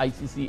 ICC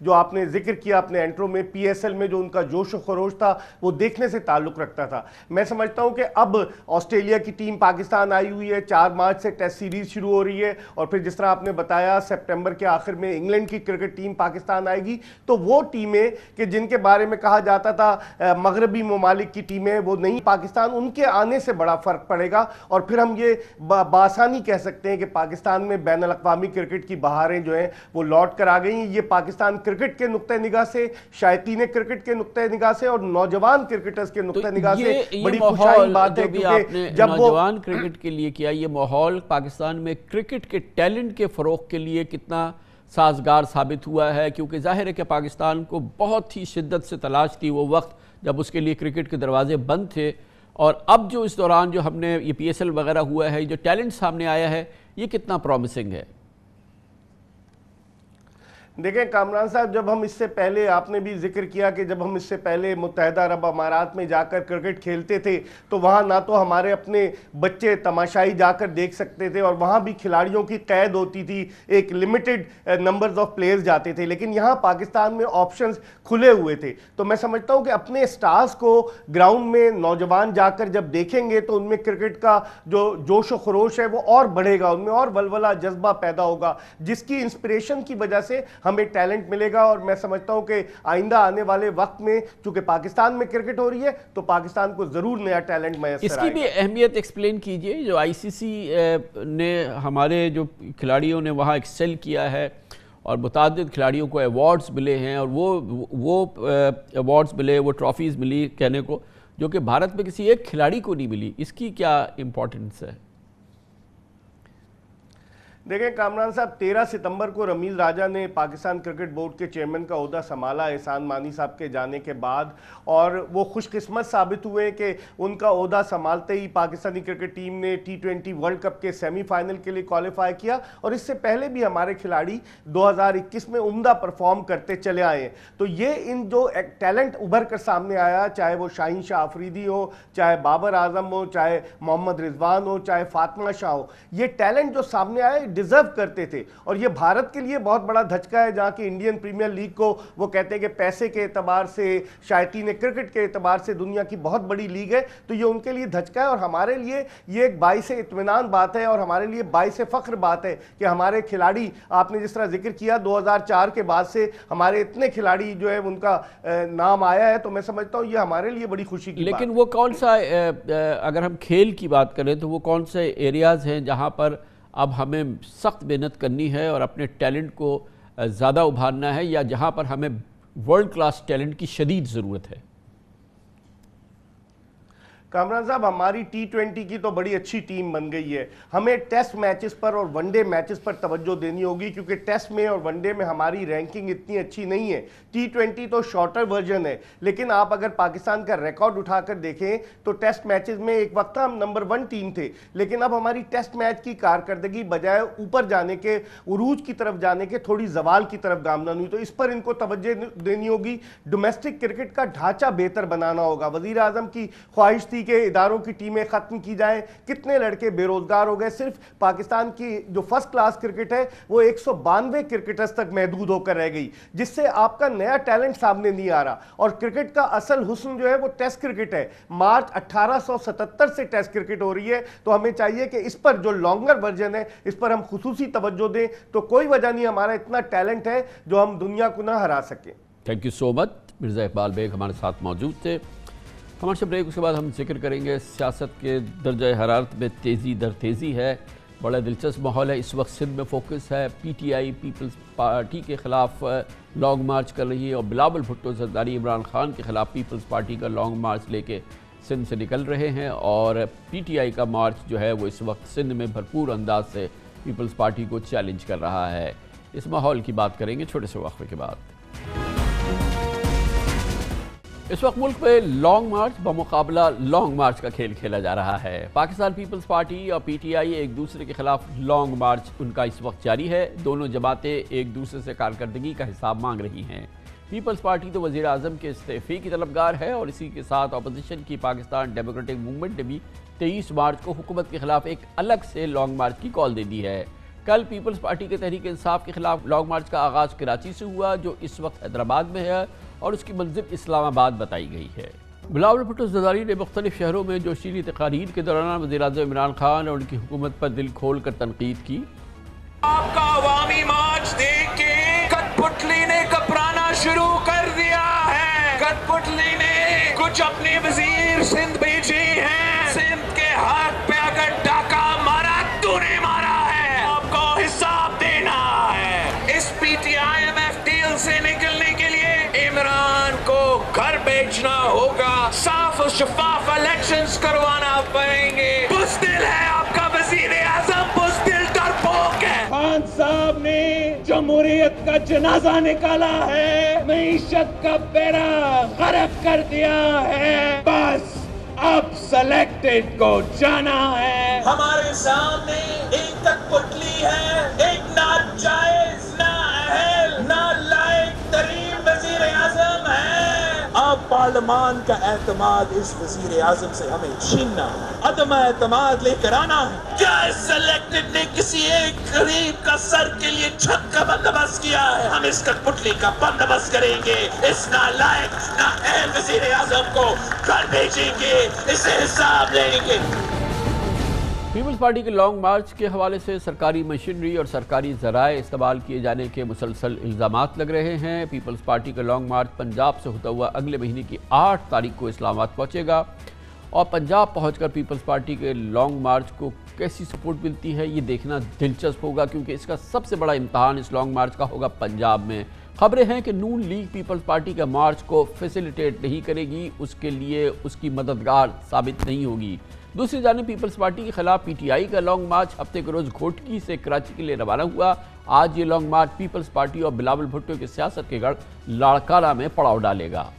جو آپ نے ذکر کیا اپنے انٹرو میں, پی ایس ایل میں جو ان کا جوش و خروش تھا وہ دیکھنے سے تعلق رکھتا تھا. میں سمجھتا ہوں کہ اب آسٹریلیا کی ٹیم پاکستان آئی ہوئی ہے, 4 مارچ سے ٹیسٹ سیریز شروع ہو رہی ہے, اور پھر جس طرح آپ نے بتایا سپٹمبر کے آخر میں انگلینڈ کی کرکٹ ٹیم پاکستان آئے گی. تو وہ ٹیمیں کہ جن کے بارے میں کہا جاتا تھا مغربی ممالک کی ٹیمیں, وہ نہیں, پاکستان ان کے آنے سے بڑا فرق پڑے گا, اور پھر ہم یہ بآسانی کہہ سکتے ہیں کہ پاکستان میں بین الاقوامی کرکٹ کی بہاریں جو ہیں وہ لوٹ کر آ گئی ہیں. یہ پاکستان کرکٹ کے نقطہ نگاہ سے, شائقین کرکٹ کے نقطہ نگاہ سے اور نوجوان کرکٹرز کے نقطہ نگاہ سے بڑی خوشائن بات ہے, کیونکہ جب نوجوان کرکٹ کے لیے کیا یہ ماحول پاکستان میں کرکٹ کے ٹیلنٹ کے فروغ کے لیے کتنا سازگار ثابت ہوا ہے, کیونکہ ظاہر ہے کہ پاکستان کو بہت ہی شدت سے تلاش تھی وہ وقت جب اس کے لیے کرکٹ کے دروازے بند تھے, اور اب جو اس دوران جو ہم نے یہ پی ایس ایل وغیرہ ہوا ہے, جو ٹیلنٹ سامنے آیا ہے, یہ کتنا پرومسنگ ہے؟ دیکھیں کامران صاحب, جب ہم اس سے پہلے, آپ نے بھی ذکر کیا کہ جب ہم اس سے پہلے متحدہ عرب امارات میں جا کر کرکٹ کھیلتے تھے تو وہاں نہ تو ہمارے اپنے بچے تماشائی جا کر دیکھ سکتے تھے, اور وہاں بھی کھلاڑیوں کی قید ہوتی تھی, ایک لمیٹڈ نمبرز آف پلیئرز جاتے تھے, لیکن یہاں پاکستان میں آپشنز کھلے ہوئے تھے. تو میں سمجھتا ہوں کہ اپنے سٹارز کو گراؤنڈ میں نوجوان جا کر جب دیکھیں گے تو ان میں کرکٹ کا جو جوش و خروش ہے وہ اور بڑھے گا, ان میں اور ولولہ جذبہ پیدا ہوگا, جس کی انسپریشن کی وجہ سے ہمیں ٹیلنٹ ملے گا. اور میں سمجھتا ہوں کہ آئندہ آنے والے وقت میں چونکہ پاکستان میں کرکٹ ہو رہی ہے تو پاکستان کو ضرور نیا ٹیلنٹ میسر آئے گا. اس کی بھی اہمیت ایکسپلین کیجئے, جو آئی سی سی نے ہمارے جو کھلاڑیوں نے وہاں ایکسل کیا ہے اور متعدد کھلاڑیوں کو ایوارڈز ملے ہیں, اور وہ ایوارڈز ملے, وہ ٹرافیز ملی کہنے کو, جو کہ بھارت میں کسی ایک کھلاڑی کو نہیں ملی, اس کی کیا امپورٹنس ہے؟ دیکھیں کامران صاحب, 13 ستمبر کو رمیز راجہ نے پاکستان کرکٹ بورڈ کے چیئرمین کا عہدہ سنبھالا احسان مانی صاحب کے جانے کے بعد, اور وہ خوش قسمت ثابت ہوئے کہ ان کا عہدہ سنبھالتے ہی پاکستانی کرکٹ ٹیم نے T20 ورلڈ کپ کے سیمی فائنل کے لیے کوالیفائی کیا, اور اس سے پہلے بھی ہمارے کھلاڑی 2021 میں عمدہ پرفارم کرتے چلے آئے ہیں. تو یہ ان جو ٹیلنٹ ابھر کر سامنے آیا, چاہے وہ شاہین شاہ آفریدی ہو, چاہے بابر اعظم ہو, چاہے محمد رضوان ہو, چاہے فاطمہ شاہ ہو, یہ ٹیلنٹ جو سامنے آئے ڈیزرو کرتے تھے, اور یہ بھارت کے لیے بہت بڑا دھچکا ہے, جہاں کی انڈین پریمیئر لیگ کو وہ کہتے ہیں کہ پیسے کے اعتبار سے, شائقین کرکٹ کے اعتبار سے دنیا کی بہت بڑی لیگ ہے, تو یہ ان کے لیے دھچکا ہے, اور ہمارے لیے یہ ایک باعث اطمینان بات ہے, اور ہمارے لیے باعث فخر بات ہے کہ ہمارے کھلاڑی, آپ نے جس طرح ذکر کیا 2004 کے بعد سے ہمارے اتنے کھلاڑی جو ہے ان کا نام آیا ہے, تو میں سمجھتا ہوں یہ ہمارے لیے بڑی خوشی کی بات ہے. لیکن وہ کون سا, اگر ہم کھیل کی بات کریں تو وہ کون سے ایریاز ہیں جہاں پر اب ہمیں سخت محنت کرنی ہے اور اپنے ٹیلنٹ کو زیادہ ابھارنا ہے, یا جہاں پر ہمیں ورلڈ کلاس ٹیلنٹ کی شدید ضرورت ہے؟ کامران صاحب, ہماری T20 کی تو بڑی اچھی ٹیم بن گئی ہے, ہمیں ٹیسٹ میچز پر اور ون ڈے میچز پر توجہ دینی ہوگی, کیونکہ ٹیسٹ میں اور ون ڈے میں ہماری رینکنگ اتنی اچھی نہیں ہے. T20 تو شارٹر ورژن ہے, لیکن آپ اگر پاکستان کا ریکارڈ اٹھا کر دیکھیں تو ٹیسٹ میچز میں ایک وقت ہم نمبر 1 ٹیم تھے, لیکن اب ہماری ٹیسٹ میچ کی کارکردگی بجائے اوپر جانے کے, عروج کی طرف جانے کے, تھوڑی زوال کی طرف گامزن ہوئی. تو اس پر ان کو توجہ دینی ہوگی. ڈومیسٹک کرکٹ کا ڈھانچہ بہتر بنانا ہوگا. وزیر اعظم کی خواہش تھی کہ اداروں کی ٹیمیں ختم کی جائیں, کتنے لڑکے بے روزگار ہو گئے. صرف پاکستان کی جو فرسٹ کلاس کرکٹ ہے وہ 192 کرکٹرز تک محدود ہو کر رہ گئی, جس سے آپ کا نیا ٹیلنٹ سامنے نہیں آ رہا. اور کرکٹ کا اصل حسن جو ہے وہ ٹیسٹ کرکٹ ہے. مارچ 1877 سے ٹیسٹ کرکٹ ہو رہی ہے, تو ہمیں چاہیے کہ اس پر جو لانگر ورژن ہے اس پر ہم خصوصی توجہ دیں. تو کوئی وجہ نہیں, ہمارا اتنا ٹیلنٹ ہے جو ہم دنیا کو نہ ہرا سکیں. Thank you so much. Mirza Iqbal Baig ہمارے ساتھ موجود تھے. کمرشل بریک, اس کے بعد ہم ذکر کریں گے سیاست کے درجہ حرارت میں تیزی در تیزی ہے. بڑا دلچسپ ماحول ہے اس وقت. سندھ میں فوکس ہے, P T I Peoples Party کے خلاف لانگ مارچ کر رہی ہے, اور بلاول بھٹو زرداری عمران خان کے خلاف پیپلز پارٹی کا لانگ مارچ لے کے سندھ سے نکل رہے ہیں, اور پی ٹی آئی کا مارچ جو ہے وہ اس وقت سندھ میں بھرپور انداز سے پیپلز پارٹی کو چیلنج کر رہا ہے. اس ماحول کی بات کریں گے چھوٹے سے وقفے کے بعد. اس وقت ملک میں لانگ مارچ بمقابلہ لانگ مارچ کا کھیل کھیلا جا رہا ہے. پاکستان پیپلز پارٹی اور پی ٹی آئی ایک دوسرے کے خلاف لانگ مارچ ان کا اس وقت جاری ہے. دونوں جماعتیں ایک دوسرے سے کارکردگی کا حساب مانگ رہی ہیں. پیپلز پارٹی تو وزیر اعظم کے استعفے کی طلبگار ہے, اور اسی کے ساتھ اپوزیشن کی پاکستان ڈیموکریٹک موومنٹ نے بھی 23 مارچ کو حکومت کے خلاف ایک الگ سے لانگ مارچ کی کال دے دی ہے. کل پیپلز پارٹی کے تحریک انصاف کے خلاف لانگ مارچ کا آغاز کراچی سے ہوا، جو اس وقت حیدرآباد میں ہے اور اس کی منزل اسلام آباد بتائی گئی ہے۔ بلاول بھٹو زرداری نے مختلف شہروں میں جوشیلی تقاریر کے دوران وزیراعظم عمران خان اور ان کی حکومت پر دل کھول کر تنقید کی۔ آپ کا عوامی مارچ دیکھ کے کٹ پتلی نے کپرانا شروع کر دیا ہے۔ کٹ پتلی نے کچھ اپنے وزیر سندھ بھیجے ہیں، سندھ کے ہاتھ پہ اگر ڈاکہ مارا تو نے مارا ہے، آپ کو حساب دینا ہے۔ اس P T I M F deal سے نکلنے کے لیے عمران کو گھر بیچنا ہوگا، صاف و شفاف الیکشنز کروانا پڑیں گے۔ بزدل ہے آپ کا وزیر اعظم، بزدل ڈرپوک ہے۔ خان صاحب نے جمہوریت کا جنازہ نکالا ہے، معیشت کا بیڑا غرق کر دیا ہے، بس اب سلیکٹڈ کو جانا ہے۔ ہمارے سامنے ایک کٹ پتلی ہے، ایک ناجائز، نااہل، نالائق ترین وزیر اعظم ہے۔ اب پارلیمان کا اعتماد اس وزیر اعظم سے ہمیں چھیننا ہے، عدم اعتماد لے کر آنا ہے۔ کیا اس سلیکٹڈ نے کسی ایک غریب کا سر کے لیے چھت کا بندوبست کیا ہے؟ ہم اس کٹ پتلی کا بندوبست کریں گے، اس نالائق، نااہل وزیر اعظم کو گھر بھیجیں گے، اسے حساب لیں گے۔ پیپلز پارٹی کے لانگ مارچ کے حوالے سے سرکاری مشینری اور سرکاری ذرائع استعمال کیے جانے کے مسلسل الزامات لگ رہے ہیں۔ پیپلز پارٹی کا لانگ مارچ پنجاب سے ہوتا ہوا اگلے مہینے کی 8 تاریخ کو اسلام آباد پہنچے گا، اور پنجاب پہنچ کر پیپلز پارٹی کے لانگ مارچ کو کیسی سپورٹ ملتی ہے یہ دیکھنا دلچسپ ہوگا، کیونکہ اس کا سب سے بڑا امتحان اس لانگ مارچ کا ہوگا پنجاب میں۔ خبریں ہیں کہ نون لیگ پیپلز پارٹی کا مارچ کو فیسیلیٹیٹ نہیں کرے گی، اس کے لیے اس کی مددگار ثابت نہیں ہوگی۔ دوسری جانب پیپلز پارٹی کے خلاف پی ٹی آئی کا لانگ مارچ ہفتے کے روز گھوٹکی سے کراچی کے لیے روانہ ہوا۔ آج یہ لانگ مارچ پیپلز پارٹی اور بلاول بھٹو کی سیاست کے گڑھ لاڑکانہ میں پڑاؤ ڈالے گا۔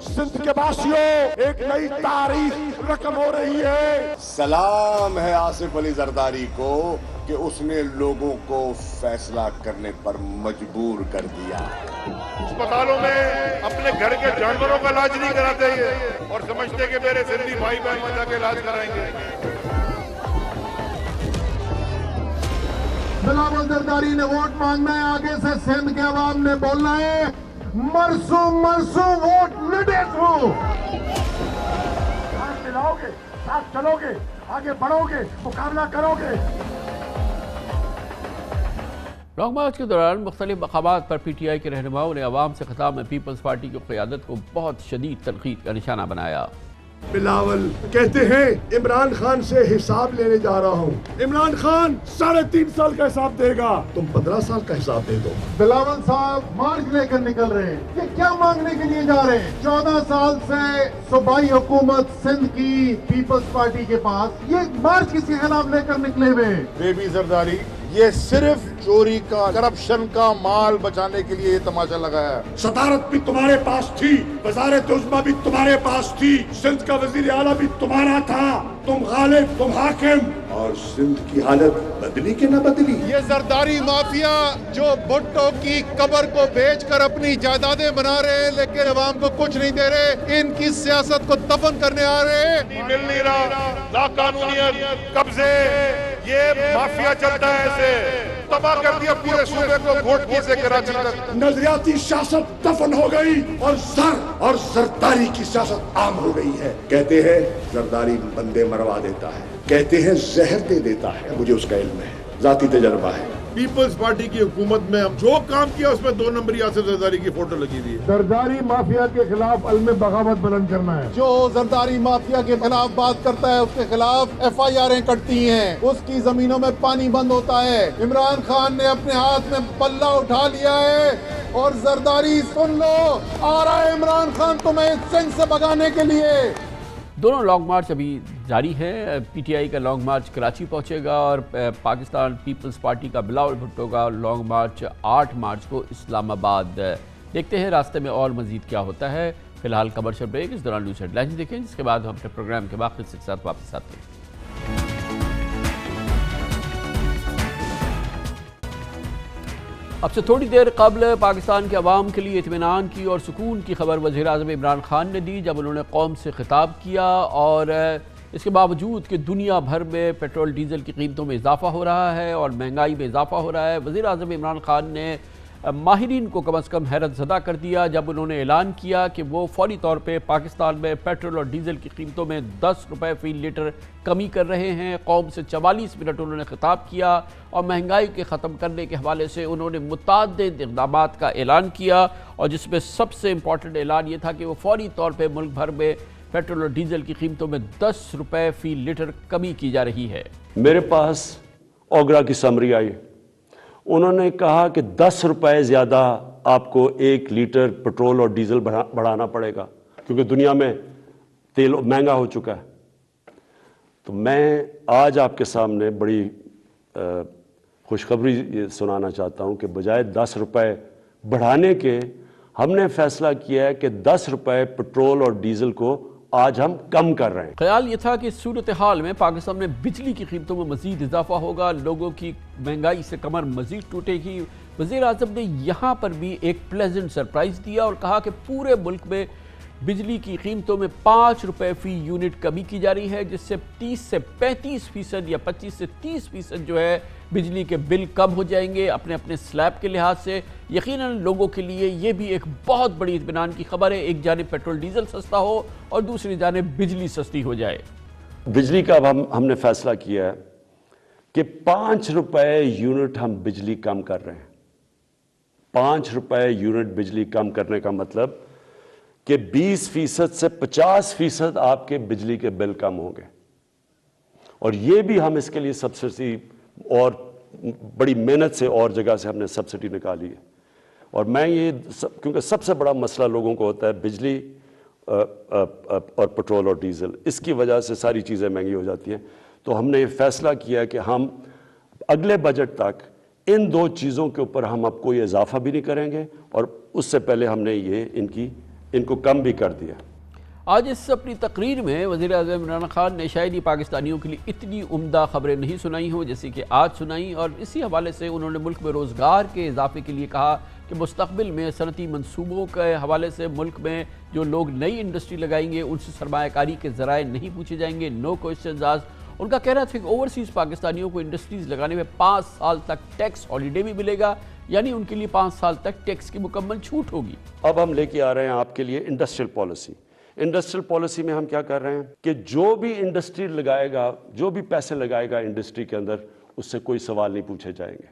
سندھ کے باشیوں، ایک نئی تاریخ رقم ہو رہی ہے۔ سلام ہے آصف علی زرداری کو کہ اس نے لوگوں کو فیصلہ کرنے پر مجبور کر دیا۔ اسپتالوں میں اپنے گھر کے جانوروں کا علاج نہیں کراتے یہ، اور سمجھتے کہ میرے سندھی بھائی بہن وہاں جا کے علاج کرائیں گے۔ بلاول زرداری نے ووٹ مانگنا ہے، آگے سے سندھ کے عوام نے بولنا ہے مرسو مرسو ووٹ لٹے تو۔ ساتھ ملاؤ گے، ساتھ چلو گے، آگے بڑھو گے، مقابلہ کرو گے۔ لانگ مارچ کے دوران مختلف مقامات پر پی ٹی آئی کے رہنماؤں نے عوام سے خطاب میں پیپلز پارٹی کی قیادت کو بہت شدید تنقید کا نشانہ بنایا۔ بلاول کہتے ہیں عمران خان سے حساب لینے جا رہا ہوں، عمران خان 3.5 سال کا حساب دے گا، تم 15 سال کا حساب دے دو۔ بلاول صاحب مارچ لے کر نکل رہے ہیں، یہ کیا مانگنے کے لیے جا رہے ہیں؟ 14 سال سے صوبائی حکومت سندھ کی پیپلز پارٹی کے پاس، یہ مارچ کس کے خلاف لے کر نکلے ہوئے ہیں؟ بیبی زرداری یہ صرف چوری کا، کرپشن کا مال بچانے کے لیے یہ تماشا لگایا ہے۔ صدارت بھی تمہارے پاس تھی، وزارت عظمیٰ بھی تمہارے پاس تھی، سندھ کا وزیر اعلیٰ بھی تمہارا تھا، تم غالب، تم حاکم، اور سندھ کی حالت بدلی کہ نہ بدلی؟ یہ زرداری مافیا جو بھٹو کی قبر کو بیچ کر اپنی جائیدادیں بنا رہے ہیں لیکن عوام کو کچھ نہیں دے رہے، ان کی سیاست کو دفن کرنے آ رہے ہیں۔ مل نہیں رہا، لاقانونیت، قبضے، یہ مافیا چلتا ہے، ایسے تباہ کر دیا پورے صوبے کو گھوٹکی سے کراچی تک۔ نظریاتی سیاست دفن ہو گئی اور زرداری کی سیاست عام ہو گئی ہے۔ کہتے ہیں زرداری بندے مروا دیتا ہے، کہتے ہیں زہر دے دیتا ہے، مجھے اس کا علم ہے، ذاتی تجربہ ہے۔ پیپلز پارٹی کی حکومت میں ہم جو کام کیا اس میں 2 نمبری آصف زرداری کی فوٹو لگی ہوئی ہے۔ زرداری مافیا کے خلاف علم بغاوت بلند کرنا ہے۔ جو زرداری مافیا کے خلاف بات کرتا ہے اس کے خلاف ایف آئی آریں کٹتی ہیں، اس کی زمینوں میں پانی بند ہوتا ہے۔ عمران خان نے اپنے ہاتھ میں پلہ اٹھا لیا ہے، اور زرداری سن لو، آ رہا ہے عمران خان تمہیں سندھ سے بگانے کے لیے۔ دونوں لانگ مارچ ابھی جاری ہے۔ پی ٹی آئی کا لانگ مارچ کراچی پہنچے گا، اور پاکستان پیپلز پارٹی کا بلاول بھٹو کا لانگ مارچ 8 مارچ کو اسلام آباد۔ دیکھتے ہیں راستے میں اور مزید کیا ہوتا ہے۔ فی الحال کمرشل بریک، اس دوران نیوز ہیڈ لائنز دیکھیں، جس کے بعد ہم اپنے پروگرام کے باقی حصے کے ساتھ واپس آتے ہیں۔ اب سے تھوڑی دیر قبل پاکستان کے عوام کے لیے اطمینان کی اور سکون کی خبر وزیر اعظم عمران خان نے دی جب انہوں نے قوم سے خطاب کیا، اور اس کے باوجود کہ دنیا بھر میں پیٹرول ڈیزل کی قیمتوں میں اضافہ ہو رہا ہے اور مہنگائی میں اضافہ ہو رہا ہے، وزیر اعظم عمران خان نے ماہرین کو کم از کم حیرت زدہ کر دیا جب انہوں نے اعلان کیا کہ وہ فوری طور پہ پاکستان میں پیٹرول اور ڈیزل کی قیمتوں میں 10 روپے فی لیٹر کمی کر رہے ہیں۔ قوم سے 44 منٹ انہوں نے خطاب کیا اور مہنگائی کے ختم کرنے کے حوالے سے انہوں نے متعدد اقدامات کا اعلان کیا، اور جس میں سب سے امپورٹنٹ اعلان یہ تھا کہ وہ فوری طور پہ ملک بھر میں پیٹرول اور ڈیزل کی قیمتوں میں 10 روپے فی لیٹر کمی کی جا رہی ہے۔ میرے پاس اوگرا کی سمری آئی، انہوں نے کہا کہ 10 روپے زیادہ آپ کو 1 لیٹر پیٹرول اور ڈیزل بڑھانا پڑے گا کیونکہ دنیا میں تیل مہنگا ہو چکا ہے۔ تو میں آج آپ کے سامنے بڑی خوشخبری سنانا چاہتا ہوں کہ بجائے 10 روپے بڑھانے کے ہم نے فیصلہ کیا ہے کہ 10 روپے پیٹرول اور ڈیزل کو آج ہم کم کر رہے ہیں۔ خیال یہ تھا کہ اس صورتحال میں پاکستان میں بجلی کی قیمتوں میں مزید اضافہ ہوگا، لوگوں کی مہنگائی سے کمر مزید ٹوٹے گی۔ وزیر اعظم نے یہاں پر بھی ایک پلیزنٹ سرپرائز دیا اور کہا کہ پورے ملک میں بجلی کی قیمتوں میں 5 روپے فی یونٹ کمی کی جا رہی ہے، جس سے 30 سے 35% یا 25 سے 30% جو ہے بجلی کے بل کم ہو جائیں گے اپنے اپنے سلیب کے لحاظ سے۔ یقیناً لوگوں کے لیے یہ بھی ایک بہت بڑی اطمینان کی خبر ہے، ایک جانب پیٹرول ڈیزل سستا ہو اور دوسری جانب بجلی سستی ہو جائے۔ بجلی کا اب ہم نے فیصلہ کیا ہے کہ 5 روپے یونٹ ہم بجلی کم کر رہے ہیں۔ 5 روپے یونٹ بجلی کم کرنے کا مطلب کہ 20% سے 50% آپ کے بجلی کے بل کم ہوں گے، اور یہ بھی ہم اس کے لیے سبسڈی اور بڑی محنت سے اور جگہ سے ہم نے سبسڈی نکالی ہے۔ اور میں یہ کیونکہ سب سے بڑا مسئلہ لوگوں کو ہوتا ہے بجلی اور پیٹرول اور ڈیزل، اس کی وجہ سے ساری چیزیں مہنگی ہو جاتی ہیں، تو ہم نے یہ فیصلہ کیا کہ ہم اگلے بجٹ تک ان 2 چیزوں کے اوپر ہم اب کوئی اضافہ بھی نہیں کریں گے، اور اس سے پہلے ہم نے ان کو کم بھی کر دیا۔ آج اس اپنی تقریر میں وزیر اعظم عمران خان نے شاید ہی پاکستانیوں کے لیے اتنی عمدہ خبریں نہیں سنائی ہوں جیسے کہ آج سنائیں، اور اسی حوالے سے انہوں نے ملک میں روزگار کے اضافے کے لیے کہا کہ مستقبل میں صنعتی منصوبوں کے حوالے سے ملک میں جو لوگ نئی انڈسٹری لگائیں گے ان سے سرمایہ کاری کے ذرائع نہیں پوچھے جائیں گے، نو کوسچنز آسکڈ۔ ان کا کہنا تھا کہ اوورسیز پاکستانیوں کو انڈسٹریز لگانے میں 5 سال تک ٹیکس ہالیڈے بھی ملے گا، یعنی ان کے لیے 5 سال تک ٹیکس کی مکمل چھوٹ ہوگی۔ اب ہم لے کے آ رہے ہیں آپ کے لیے انڈسٹریل پالیسی۔ انڈسٹریل پالیسی میں ہم کیا کر رہے ہیں کہ جو بھی انڈسٹری لگائے گا، جو بھی پیسے لگائے گا انڈسٹری کے اندر، اس سے کوئی سوال نہیں پوچھے جائیں گے۔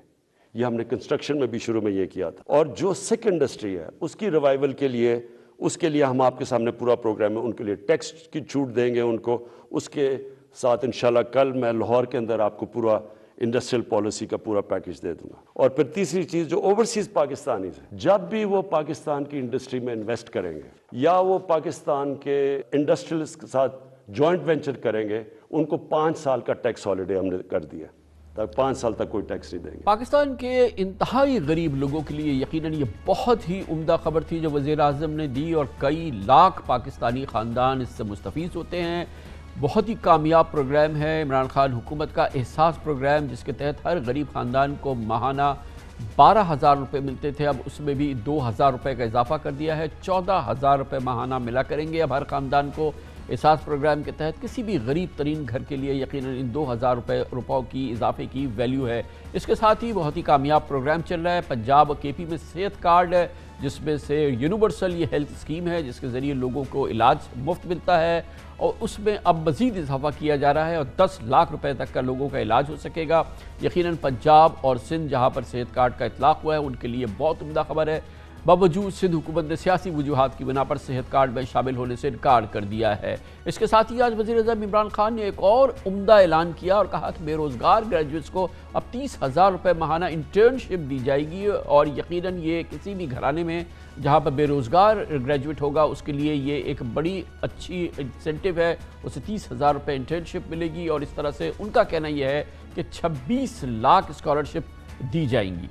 یہ ہم نے کنسٹرکشن میں بھی شروع میں یہ کیا تھا، اور جو سکھ انڈسٹری ہے اس کی ریوائول کے لیے ہم آپ کے سامنے پورا پروگرام ہے، ان کے لیے ٹیکس کی چھوٹ دیں گے ان کو۔ اس کے ساتھ انشاءاللہ کل میں لاہور کے اندر آپ کو پورا انڈسٹریل پالیسی کا پورا پیکج دے دوں گا۔ اور پھر تیسری چیز، جو اوورسیز پاکستانی ہیں، جب بھی وہ پاکستان کی انڈسٹری میں انویسٹ کریں گے یا وہ پاکستان کے انڈسٹریلسٹ کے ساتھ جوائنٹ وینچر کریں گے، ان کو 5 سال کا ٹیکس ہالیڈے ہم نے کر دیا، تاکہ 5 سال تک کوئی ٹیکس نہیں دیں گے۔ پاکستان کے انتہائی غریب لوگوں کے لیے یقیناً یہ بہت ہی عمدہ خبر تھی جو وزیر اعظم نے دی، اور کئی لاکھ پاکستانی خاندان اس سے مستفید ہوتے ہیں۔ بہت ہی کامیاب پروگرام ہے عمران خان حکومت کا احساس پروگرام، جس کے تحت ہر غریب خاندان کو ماہانہ 12,000 روپے ملتے تھے، اب اس میں بھی 2,000 روپے کا اضافہ کر دیا ہے، 14,000 روپے ماہانہ ملا کریں گے اب ہر خاندان کو۔ احساس پروگرام کے تحت کسی بھی غریب ترین گھر کے لیے یقیناً ان 2,000 روپوں کی اضافے کی ویلیو ہے۔ اس کے ساتھ ہی بہت ہی کامیاب پروگرام چل رہا ہے پنجاب اور کے پی میں صحت کارڈ ہے، جس میں سے یونیورسل یہ ہیلتھ اسکیم ہے جس کے ذریعے لوگوں کو علاج مفت ملتا ہے، اور اس میں اب مزید اضافہ کیا جا رہا ہے اور 10 لاکھ روپے تک کا لوگوں کا علاج ہو سکے گا۔ یقیناً پنجاب اور سندھ جہاں پر صحت کارڈ کا اطلاق ہوا ہے ان کے لیے بہت عمدہ خبر ہے، باوجود سندھ حکومت نے سیاسی وجوہات کی بنا پر صحت کارڈ میں شامل ہونے سے انکار کر دیا ہے۔ اس کے ساتھ ہی آج وزیر اعظم عمران خان نے ایک اور عمدہ اعلان کیا اور کہا کہ بے روزگار گریجویٹس کو اب 30,000 روپے ماہانہ انٹرنشپ دی جائے گی، اور یقیناً یہ کسی بھی گھرانے میں جہاں پر بے روزگار گریجویٹ ہوگا اس کے لیے یہ ایک بڑی اچھی انسینٹیو ہے، اسے 30,000 روپے انٹرنشپ ملے گی، اور اس طرح سے ان کا کہنا یہ ہے کہ 26 لاکھ اسکالرشپ دی جائیں گی۔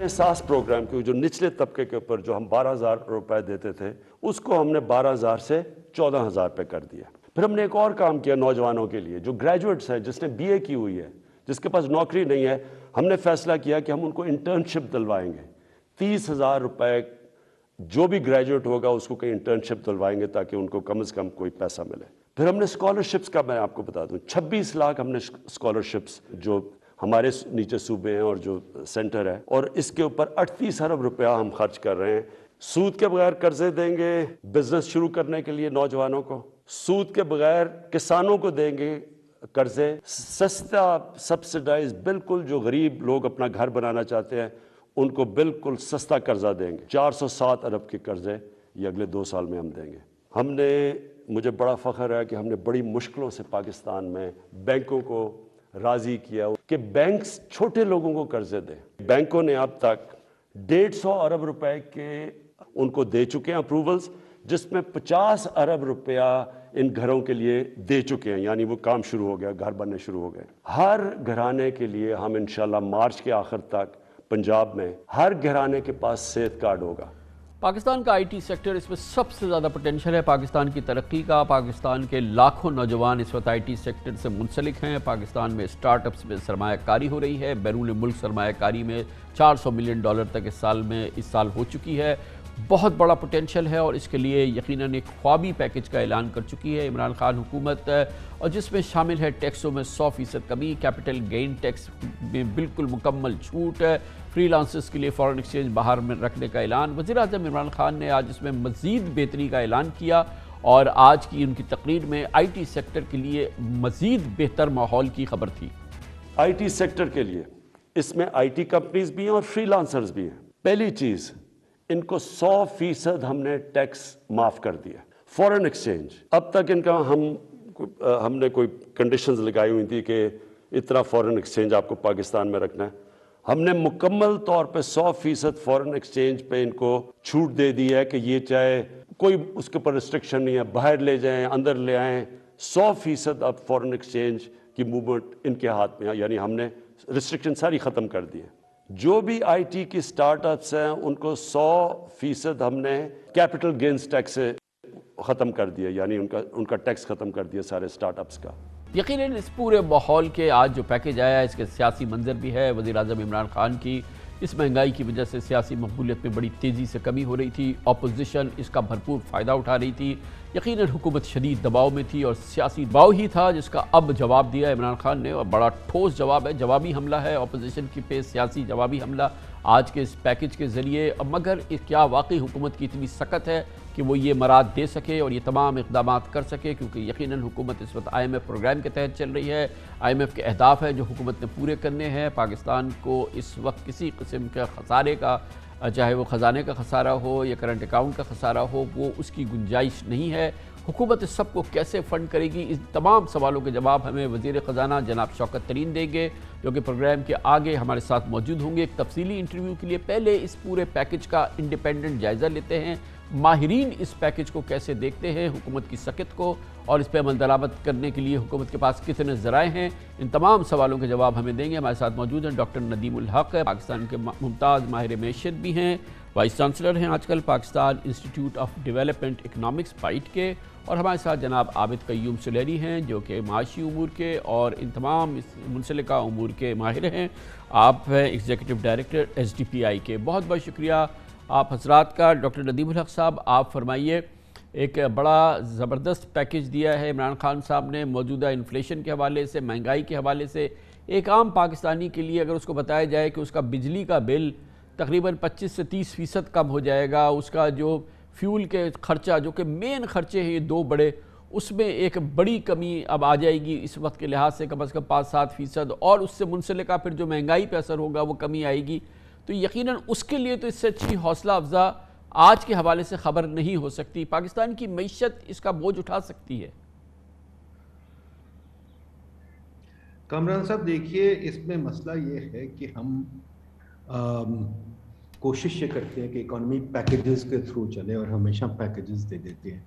احساس پروگرام کے جو نچلے طبقے کے اوپر جو ہم 12,000 روپے دیتے تھے اس کو ہم نے 12,000 سے 14,000 پہ کر دیا۔ پھر ہم نے ایک اور کام کیا نوجوانوں کے لیے جو گریجویٹس ہیں، جس نے BA کی ہوئی ہے، جس کے پاس نوکری نہیں ہے، ہم نے فیصلہ کیا کہ ہم ان کو انٹرنشپ دلوائیں گے. 30,000 روپے جو بھی گریجویٹ ہوگا اس کو کہیں انٹرنشپ دلوائیں گے تاکہ ان کو کم از کم کوئی پیسہ ملے. پھر ہم نے اسکالرشپس کا میں آپ کو بتا دوں 26 لاکھ ہم نے اسکالرشپس جو ہمارے نیچے صوبے ہیں اور جو سینٹر ہے, اور اس کے اوپر 38 ارب روپیہ ہم خرچ کر رہے ہیں. سود کے بغیر قرضے دیں گے بزنس شروع کرنے کے لیے نوجوانوں کو, سود کے بغیر کسانوں کو دیں گے قرضے, سستا سبسڈائز بالکل جو غریب لوگ اپنا گھر بنانا چاہتے ہیں ان کو بالکل سستا قرضہ دیں گے. 407 ارب کے قرضے یہ اگلے 2 سال میں ہم دیں گے. ہم نے, مجھے بڑا فخر ہے کہ ہم نے بڑی مشکلوں سے پاکستان میں بینکوں کو راضی کیا کہ بینکس چھوٹے لوگوں کو قرضے دیں. بینکوں نے اب تک 150 ارب روپے کے ان کو دے چکے ہیں اپروولز, جس میں 50 ارب روپیہ ان گھروں کے لیے دے چکے ہیں, یعنی وہ کام شروع ہو گیا, گھر بننے شروع ہو گئے. ہر گھرانے کے لیے ہم انشاءاللہ مارچ کے آخر تک پنجاب میں ہر گھرانے کے پاس صحت کارڈ ہوگا. پاکستان کا آئی ٹی سیکٹر اس میں سب سے زیادہ پوٹینشل ہے پاکستان کی ترقی کا. پاکستان کے لاکھوں نوجوان اس وقت آئی ٹی سیکٹر سے منسلک ہیں. پاکستان میں سٹارٹ اپس میں سرمایہ کاری ہو رہی ہے. بیرون ملک سرمایہ کاری میں $400 ملین تک اس سال ہو چکی ہے. بہت بڑا پوٹینشل ہے اور اس کے لیے یقیناً ایک خوابی پیکج کا اعلان کر چکی ہے عمران خان حکومت, اور جس میں شامل ہے ٹیکسوں میں 100% کمی, کیپٹل گین ٹیکس میں بالکل مکمل چھوٹ, فری لانسرز کے لیے فارن ایکسچینج باہر میں رکھنے کا اعلان. وزیر اعظم عمران خان نے آج اس میں مزید بہتری کا اعلان کیا اور آج کی ان کی تقریر میں آئی ٹی سیکٹر کے لیے مزید بہتر ماحول کی خبر تھی. آئی ٹی سیکٹر کے لیے اس میں آئی ٹی کمپنیز بھی ہیں اور فری لانسرز بھی ہیں. پہلی چیز, ان کو 100% ہم نے ٹیکس معاف کر دیا. فورن ایکسچینج, اب تک ان کا ہم نے کوئی کنڈیشنز لگائی ہوئی تھی کہ اتنا فورن ایکسچینج آپ کو پاکستان میں رکھنا ہے. ہم نے مکمل طور پہ 100% فورن ایکسچینج پہ ان کو چھوٹ دے دی ہے کہ یہ چاہے کوئی اس کے اوپر ریسٹرکشن نہیں ہے, باہر لے جائیں اندر لے آئیں, 100% اب فورن ایکسچینج کی موومنٹ ان کے ہاتھ میں ہے. یعنی ہم نے ریسٹرکشن ساری ختم کر دی ہے. جو بھی آئی ٹی کی سٹارٹ اپس ہیں ان کو 100% ہم نے کیپٹل گینز ٹیکس سے ختم کر دیا, یعنی ان کا ٹیکس ختم کر دیا سارے سٹارٹ اپس کا. یقیناً اس پورے ماحول کے آج جو پیکج آیا ہے اس کے سیاسی منظر بھی ہے. وزیر اعظم عمران خان کی اس مہنگائی کی وجہ سے سیاسی مقبولیت میں بڑی تیزی سے کمی ہو رہی تھی. اپوزیشن اس کا بھرپور فائدہ اٹھا رہی تھی. یقیناً حکومت شدید دباؤ میں تھی اور سیاسی دباؤ ہی تھا جس کا اب جواب دیا عمران خان نے, اور بڑا ٹھوس جواب ہے. جوابی حملہ ہے اپوزیشن کی پہ, سیاسی جوابی حملہ آج کے اس پیکج کے ذریعے. مگر کیا واقعی حکومت کی اتنی سخت ہے کہ وہ یہ مراد دے سکے اور یہ تمام اقدامات کر سکے, کیونکہ یقیناً حکومت اس وقت IMF پروگرام کے تحت چل رہی ہے. IMF کے اہداف ہیں جو حکومت نے پورے کرنے ہیں. پاکستان کو اس وقت کسی قسم کا خسارے کا, چاہے وہ خزانے کا خسارہ ہو یا کرنٹ اکاؤنٹ کا خسارہ ہو, وہ اس کی گنجائش نہیں ہے. حکومت اس سب کو کیسے فنڈ کرے گی, اس تمام سوالوں کے جواب ہمیں وزیر خزانہ جناب شوکت ترین دیں گے, جو کہ پروگرام کے آگے ہمارے ساتھ موجود ہوں گے. ایک تفصیلی انٹرویو کے لیے پہلے اس پورے پیکج کا انڈیپینڈنٹ جائزہ لیتے ہیں. ماہرین اس پیکج کو کیسے دیکھتے ہیں, حکومت کی سخت کو, اور اس پہ عمل درآمد کرنے کے لیے حکومت کے پاس کتنے ذرائع ہیں, ان تمام سوالوں کے جواب ہمیں دیں گے. ہمارے ساتھ موجود ہیں ڈاکٹر ندیم الحق, پاکستان کے ممتاز ماہر معیشت بھی ہیں, وائس چانسلر ہیں آج کل Pakistan institute of development economics PIDE کے, اور ہمارے ساتھ جناب عابد قیوم سلیری ہیں جو کہ معاشی امور کے اور ان تمام منسلکہ امور کے ماہر ہیں. آپ ہیں ایگزیکٹو ڈائریکٹر SDPI کے. بہت بہت شکریہ آپ حضرات کا. ڈاکٹر ندیم الحق صاحب, آپ فرمائیے, ایک بڑا زبردست پیکج دیا ہے عمران خان صاحب نے موجودہ انفلیشن کے حوالے سے, مہنگائی کے حوالے سے. ایک عام پاکستانی کے لیے اگر اس کو بتایا جائے کہ اس کا بجلی کا بل تقریباً 25 سے 30% کم ہو جائے گا, اس کا جو فیول کے خرچہ جو کہ مین خرچے ہیں یہ 2 بڑے, اس میں ایک بڑی کمی اب آ جائے گی اس وقت کے لحاظ سے, کم از کم 5-7%, اور اس سے منسلکہ پھر جو مہنگائی پہ اثر ہوگا وہ کمی آئے گی. تو یقیناً اس کے لیے تو اس سے اچھی حوصلہ افزا آج کے حوالے سے خبر نہیں ہو سکتی. پاکستان کی معیشت اس کا بوجھ اٹھا سکتی ہے. کامران صاحب دیکھیے, اس میں مسئلہ یہ ہے کہ ہم کوشش یہ کرتے ہیں کہ اکانومی پیکیجز کے تھرو چلے اور ہمیشہ پیکیجز دے دیتے ہیں.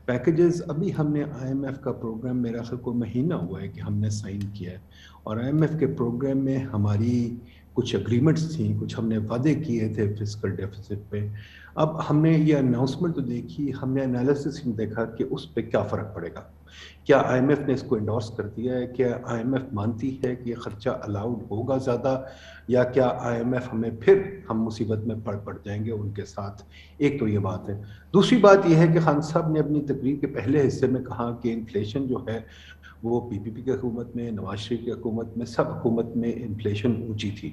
پیکیجز ابھی ہم نے IMF کا پروگرام, میرا خیال کوئی مہینہ ہوا ہے کہ ہم نے سائن کیا ہے, اور IMF کے پروگرام میں ہماری کچھ اگریمنٹس تھیں, کچھ ہم نے وعدے کیے تھے فسکل ڈیفیسٹ پہ. اب ہم نے یہ اناؤنسمنٹ تو دیکھی, ہم نے انالیسس دیکھا کہ اس پہ کیا فرق پڑے گا. کیا IMF نے اس کو انڈورس کر دیا ہے؟ کیا IMF مانتی ہے کہ یہ خرچہ الاؤڈ ہوگا زیادہ، یا کیا IMF ہم مصیبت میں پڑ جائیں گے ان کے ساتھ؟ ایک تو یہ بات ہے۔ دوسری بات یہ ہے کہ خان صاحب نے اپنی تقریر کے پہلے حصے میں کہا کہ انفلیشن جو ہے وہ PPP کی حکومت میں، نواز شریف کی حکومت میں، سب حکومت میں انفلیشن اونچی تھی۔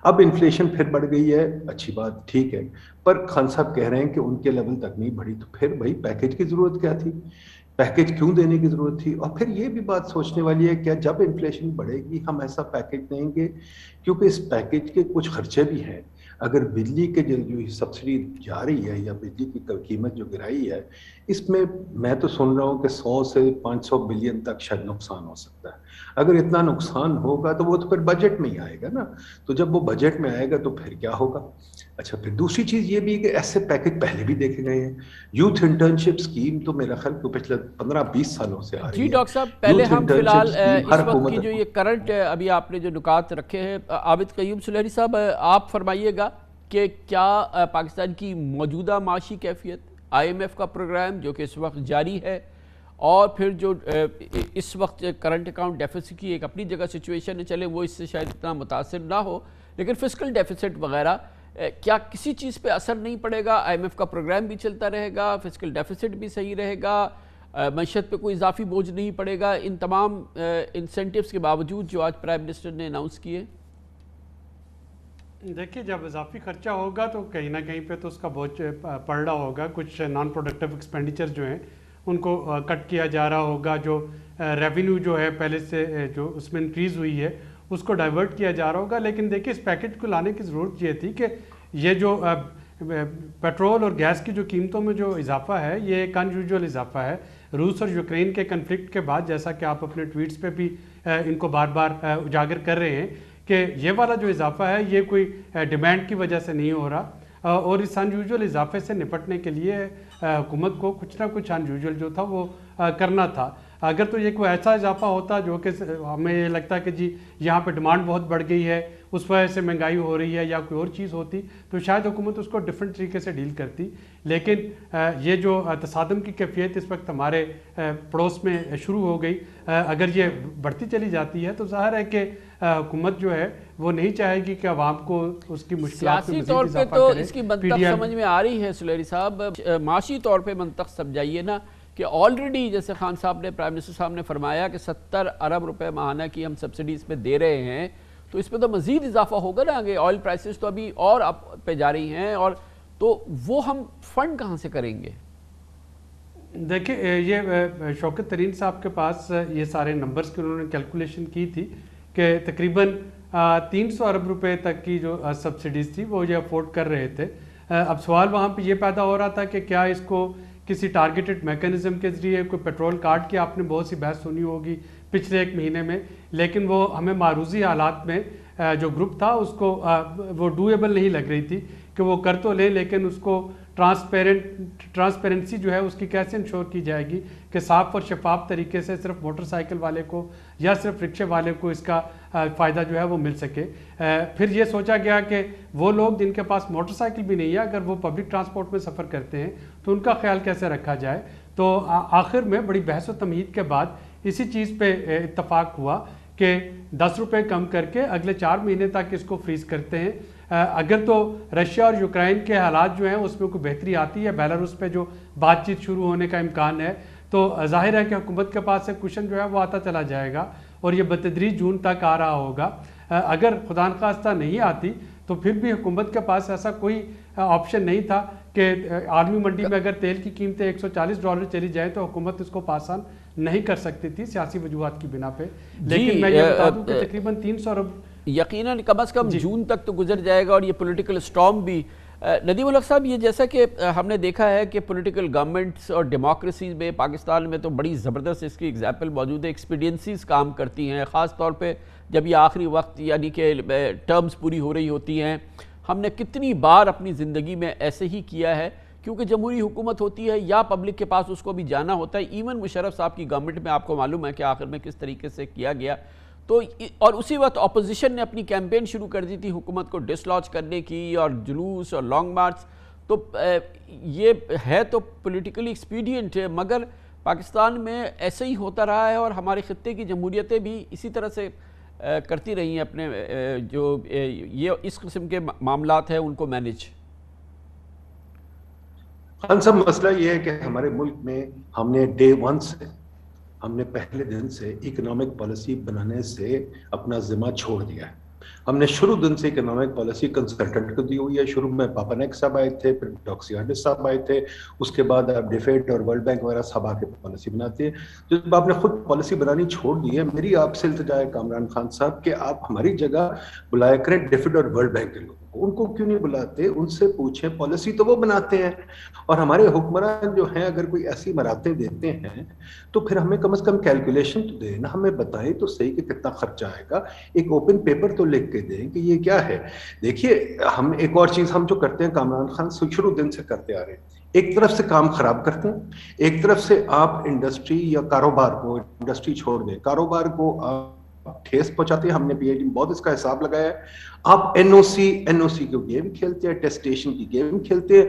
اب انفلیشن پھر بڑھ گئی ہے، اچھی بات، ٹھیک ہے، پر خان صاحب کہہ رہے ہیں کہ ان کے لیول تک نہیں بڑھی، تو پھر بھائی پیکیج کی ضرورت کیا تھی؟ پیکیج کیوں دینے کی ضرورت تھی؟ اور پھر یہ بھی بات سوچنے والی ہے کیا جب انفلیشن بڑھے گی ہم ایسا پیکیج دیں گے؟ کیونکہ اس پیکیج کے کچھ خرچے بھی ہیں۔ اگر بجلی کے جو سبسڈی جا رہی ہے یا بجلی کی قیمت جو گرائی ہے، اس میں تو سن رہا ہوں کہ 100 سے 500 بلین تک شاید نقصان ہو سکتا ہے۔ اگر اتنا نقصان ہوگا تو وہ تو پھر بجٹ میں ہی آئے گا نا، تو جب وہ بجٹ میں آئے گا تو پھر کیا ہوگا؟ اچھا، پھر دوسری چیز یہ بھی کہ ایسے پیکج پہلے بھی دیکھے گئے ہیں۔ یوتھ انٹرنشپ اسکیم تو میرا خیال کو پچھلے 15-20 سالوں سے آ رہی ہے۔ جی ڈاکٹر صاحب، پہلے ہم فی الحال اس وقت کی جو یہ کرنٹ ابھی آپ نے جو نکات رکھے ہیں، عابد قیوم سلیری صاحب آپ فرمائیے گا کہ کیا پاکستان کی موجودہ معاشی کیفیت، IMF کا پروگرام جو کہ اس وقت جاری ہے، اور پھر جو اس وقت کرنٹ اکاؤنٹ ڈیفیسٹ کی ایک اپنی جگہ سچویشن ہے، چلے وہ اس سے شاید اتنا متاثر نہ ہو، لیکن فسکل ڈیفیسٹ وغیرہ کیا کسی چیز پہ اثر نہیں پڑے گا؟ IMF کا پروگرام بھی چلتا رہے گا، فسکل ڈیفیسٹ بھی صحیح رہے گا، معیشت پہ کوئی اضافی بوجھ نہیں پڑے گا، ان تمام انسینٹیوز کے باوجود جو آج پرائم منسٹر نے اناؤنس کیے؟ دیکھیے، جب اضافی خرچہ ہوگا تو کہیں نہ کہیں پہ تو اس کا بوجھ پڑ رہا ہوگا۔ کچھ نان پروڈکٹیو ایکسپینڈیچر جو ہیں ان کو کٹ کیا جا رہا ہوگا، جو ریونیو جو ہے پہلے سے جو اس میں انکریز ہوئی ہے اس کو ڈائیورٹ کیا جا رہا ہوگا۔ لیکن دیکھیے، اس پیکج کو لانے کی ضرورت یہ تھی کہ یہ جو پیٹرول اور گیس کی جو قیمتوں میں جو اضافہ ہے، یہ ایک ان یوزول اضافہ ہے۔ روس اور یوکرین کے کنفلکٹ کے بعد، جیسا کہ آپ اپنے ٹویٹس پہ بھی ان کو بار بار اجاگر کر رہے ہیں کہ یہ والا جو اضافہ ہے یہ کوئی ڈیمانڈ کی وجہ سے نہیں ہو رہا، اور اس ان یوزول اضافے سے نپٹنے کے لیے حکومت کو کچھ نہ کچھ ان یوزول جو تھا وہ کرنا تھا۔ اگر تو یہ کوئی ایسا اضافہ ہوتا جو کہ ہمیں یہ لگتا ہے کہ جی یہاں پہ ڈیمانڈ بہت بڑھ گئی ہے، اس وجہ سے مہنگائی ہو رہی ہے یا کوئی اور چیز ہوتی، تو شاید حکومت اس کو ڈیفرنٹ طریقے سے ڈیل کرتی۔ لیکن یہ جو تصادم کی کیفیت اس وقت ہمارے پڑوس میں شروع ہو گئی، اگر یہ بڑھتی چلی جاتی ہے تو ظاہر ہے کہ حکومت جو ہے وہ نہیں چاہے گی کہ عوام کو اس کی مشکلات میں مزید اضافہ کرے۔ سیاسی طور پہ تو اس کی منطق سمجھ میں آ رہی ہے سلیری صاحب، معاشی طور پہ منطق سمجھائیے نا کہ آلریڈی جیسے خان صاحب نے، پرائم منسٹر صاحب نے فرمایا کہ 70 ارب روپے ماہانہ کی ہم سبسڈیز پہ دے رہے ہیں، تو اس پہ تو مزید اضافہ ہوگا نا آگے۔ آئل پرائسز تو ابھی اور اپ پہ جا رہی ہیں، اور تو وہ ہم فنڈ کہاں سے کریں گے؟ دیکھیں، یہ شوکت ترین صاحب کے پاس یہ سارے نمبرز کی انہوں نے کیلکولیشن کی تھی کہ تقریباً 300 ارب روپے تک کی جو سبسڈیز تھی وہ یہ افورڈ کر رہے تھے۔ اب سوال وہاں پہ یہ پیدا ہو رہا تھا کہ کیا اس کو کسی ٹارگیٹڈ میکانزم کے ذریعے، کوئی پیٹرول کارڈ کی آپ نے بہت سی بحث سنی ہوگی پچھلے 1 مہینے میں، لیکن وہ ہمیں معروضی حالات میں جو گروپ تھا اس کو وہ ڈویبل نہیں لگ رہی تھی کہ وہ کر تو لیں، لیکن اس کو ٹرانسپیرنسی جو ہے اس کی کیسے انشور کی جائے گی کہ صاف اور شفاف طریقے سے صرف موٹر سائیکل والے کو یا صرف رکشے والے کو اس کا فائدہ جو ہے وہ مل سکے۔ پھر یہ سوچا گیا کہ وہ لوگ جن کے پاس موٹر سائیکل بھی نہیں ہے، اگر وہ پبلک ٹرانسپورٹ میں سفر کرتے ہیں تو ان کا خیال کیسے رکھا جائے۔ تو آخر میں بڑی بحث و تمہید کے بعد اسی چیز پہ اتفاق ہوا کہ 10 روپے کم کر کے اگلے 4 مہینے تک اس کو فریز کرتے ہیں۔ اگر تو رشیا اور یوکرائن کے حالات جو ہیں اس میں کوئی بہتری آتی ہے، بیلاروس پہ جو بات چیت شروع ہونے کا امکان ہے، تو ظاہر ہے کہ حکومت کے پاس سے کوشن جو ہے وہ آتا چلا جائے گا اور یہ بتدریج جون تک آ رہا ہوگا۔ اگر خدا نخواستہ نہیں آتی تو پھر بھی حکومت کے پاس ایسا کوئی آپشن نہیں تھا کہ عالمی منڈی میں اگر تیل کی قیمتیں $140 چلی جائیں تو حکومت اس کو پاس آن نہیں کر سکتی تھی سیاسی وجوہات کی بنا پہ۔ لیکن میں یہ بتا دوں کہ تقریباً 300 ارب یقیناً کم از کم جون تک تو گزر جائے گا، اور یہ پولیٹیکل اسٹارم بھی۔ ندیم الحق صاحب، یہ جیسا کہ ہم نے دیکھا ہے کہ پولیٹیکل گورنمنٹس اور ڈیموکریسیز میں پاکستان میں تو بڑی زبردست اس کی ایگزامپل موجود ہے، ایکسپیڈینسیز کام کرتی ہیں، خاص طور پہ جب یہ آخری وقت یعنی کہ ٹرمز پوری ہو رہی ہوتی ہیں۔ ہم نے کتنی بار اپنی زندگی میں ایسے ہی کیا ہے، کیونکہ جمہوری حکومت ہوتی ہے یا پبلک کے پاس اس کو بھی جانا ہوتا ہے۔ ایون مشرف صاحب کی گورنمنٹ میں آپ کو معلوم ہے کہ آخر میں کس طریقے سے کیا گیا، تو اور اسی وقت اپوزیشن نے اپنی کیمپین شروع کر دی تھی حکومت کو ڈسلاج کرنے کی، اور جلوس اور لانگ مارچ۔ تو یہ ہے تو پولیٹیکلی ایکسپیڈینٹ ہے، مگر پاکستان میں ایسے ہی ہوتا رہا ہے اور ہمارے خطے کی جمہوریتیں بھی اسی طرح سے کرتی رہی ہیں اپنے جو یہ اس قسم کے معاملات ہیں ان کو مینیج؟ خان صاحب مسئلہ یہ ہے کہ ہمارے ملک میں ہم نے ڈے ون سے ہم نے پہلے دن سے اکنامک پالیسی بنانے سے اپنا ذمہ چھوڑ دیا ہے. ہم نے شروع دن سے اکنامک پالیسی کنسلٹنٹ کو دی ہوئی ہے. شروع میں پاپا نیک صاحب آئے تھے, پھر ڈاکسیاڈس صاحب آئے تھے, اس کے بعد آپ ڈیفیڈ اور ورلڈ بینک وغیرہ سب آ کے پالیسی بناتے ہیں. جب آپ نے خود پالیسی بنانی چھوڑ دی ہے, میری آپ سے التجا ہے کامران خان صاحب کہ آپ ہماری جگہ بلایا کریں ڈیفیڈ اور ورلڈ بینک کے لوگوں کو. ان کو کیوں نہیں بلاتے؟ ان سے پوچھیں, پالیسی تو وہ بناتے ہیں. اور ہمارے حکمران جو ہیں اگر کوئی ایسی مراتیں دیتے ہیں تو پھر ہمیں کم از کم کیلکولیشن تو دیں نا, ہمیں بتائیں تو صحیح کہ کتنا خرچہ آئے گا. ایک اوپن پیپر تو لکھ کے دیں کہ یہ کیا ہے. دیکھیے ہم ایک اور چیز ہم جو کرتے ہیں کامران خان شروع دن سے کرتے آ رہے ہیں, ایک طرف سے کام خراب کرتے ہیں, ایک طرف سے آپ انڈسٹری یا کاروبار کو, انڈسٹری چھوڑ دیں, کاروبار کو آپ ٹھیس پہنچاتے ہیں. ہم نے پی ایچ ڈی میں بہت اس کا حساب لگایا ہے. آپ این او سی کی گیم کھیلتے ہیں, ٹیسٹیشن کی گیم کھیلتے ہیں,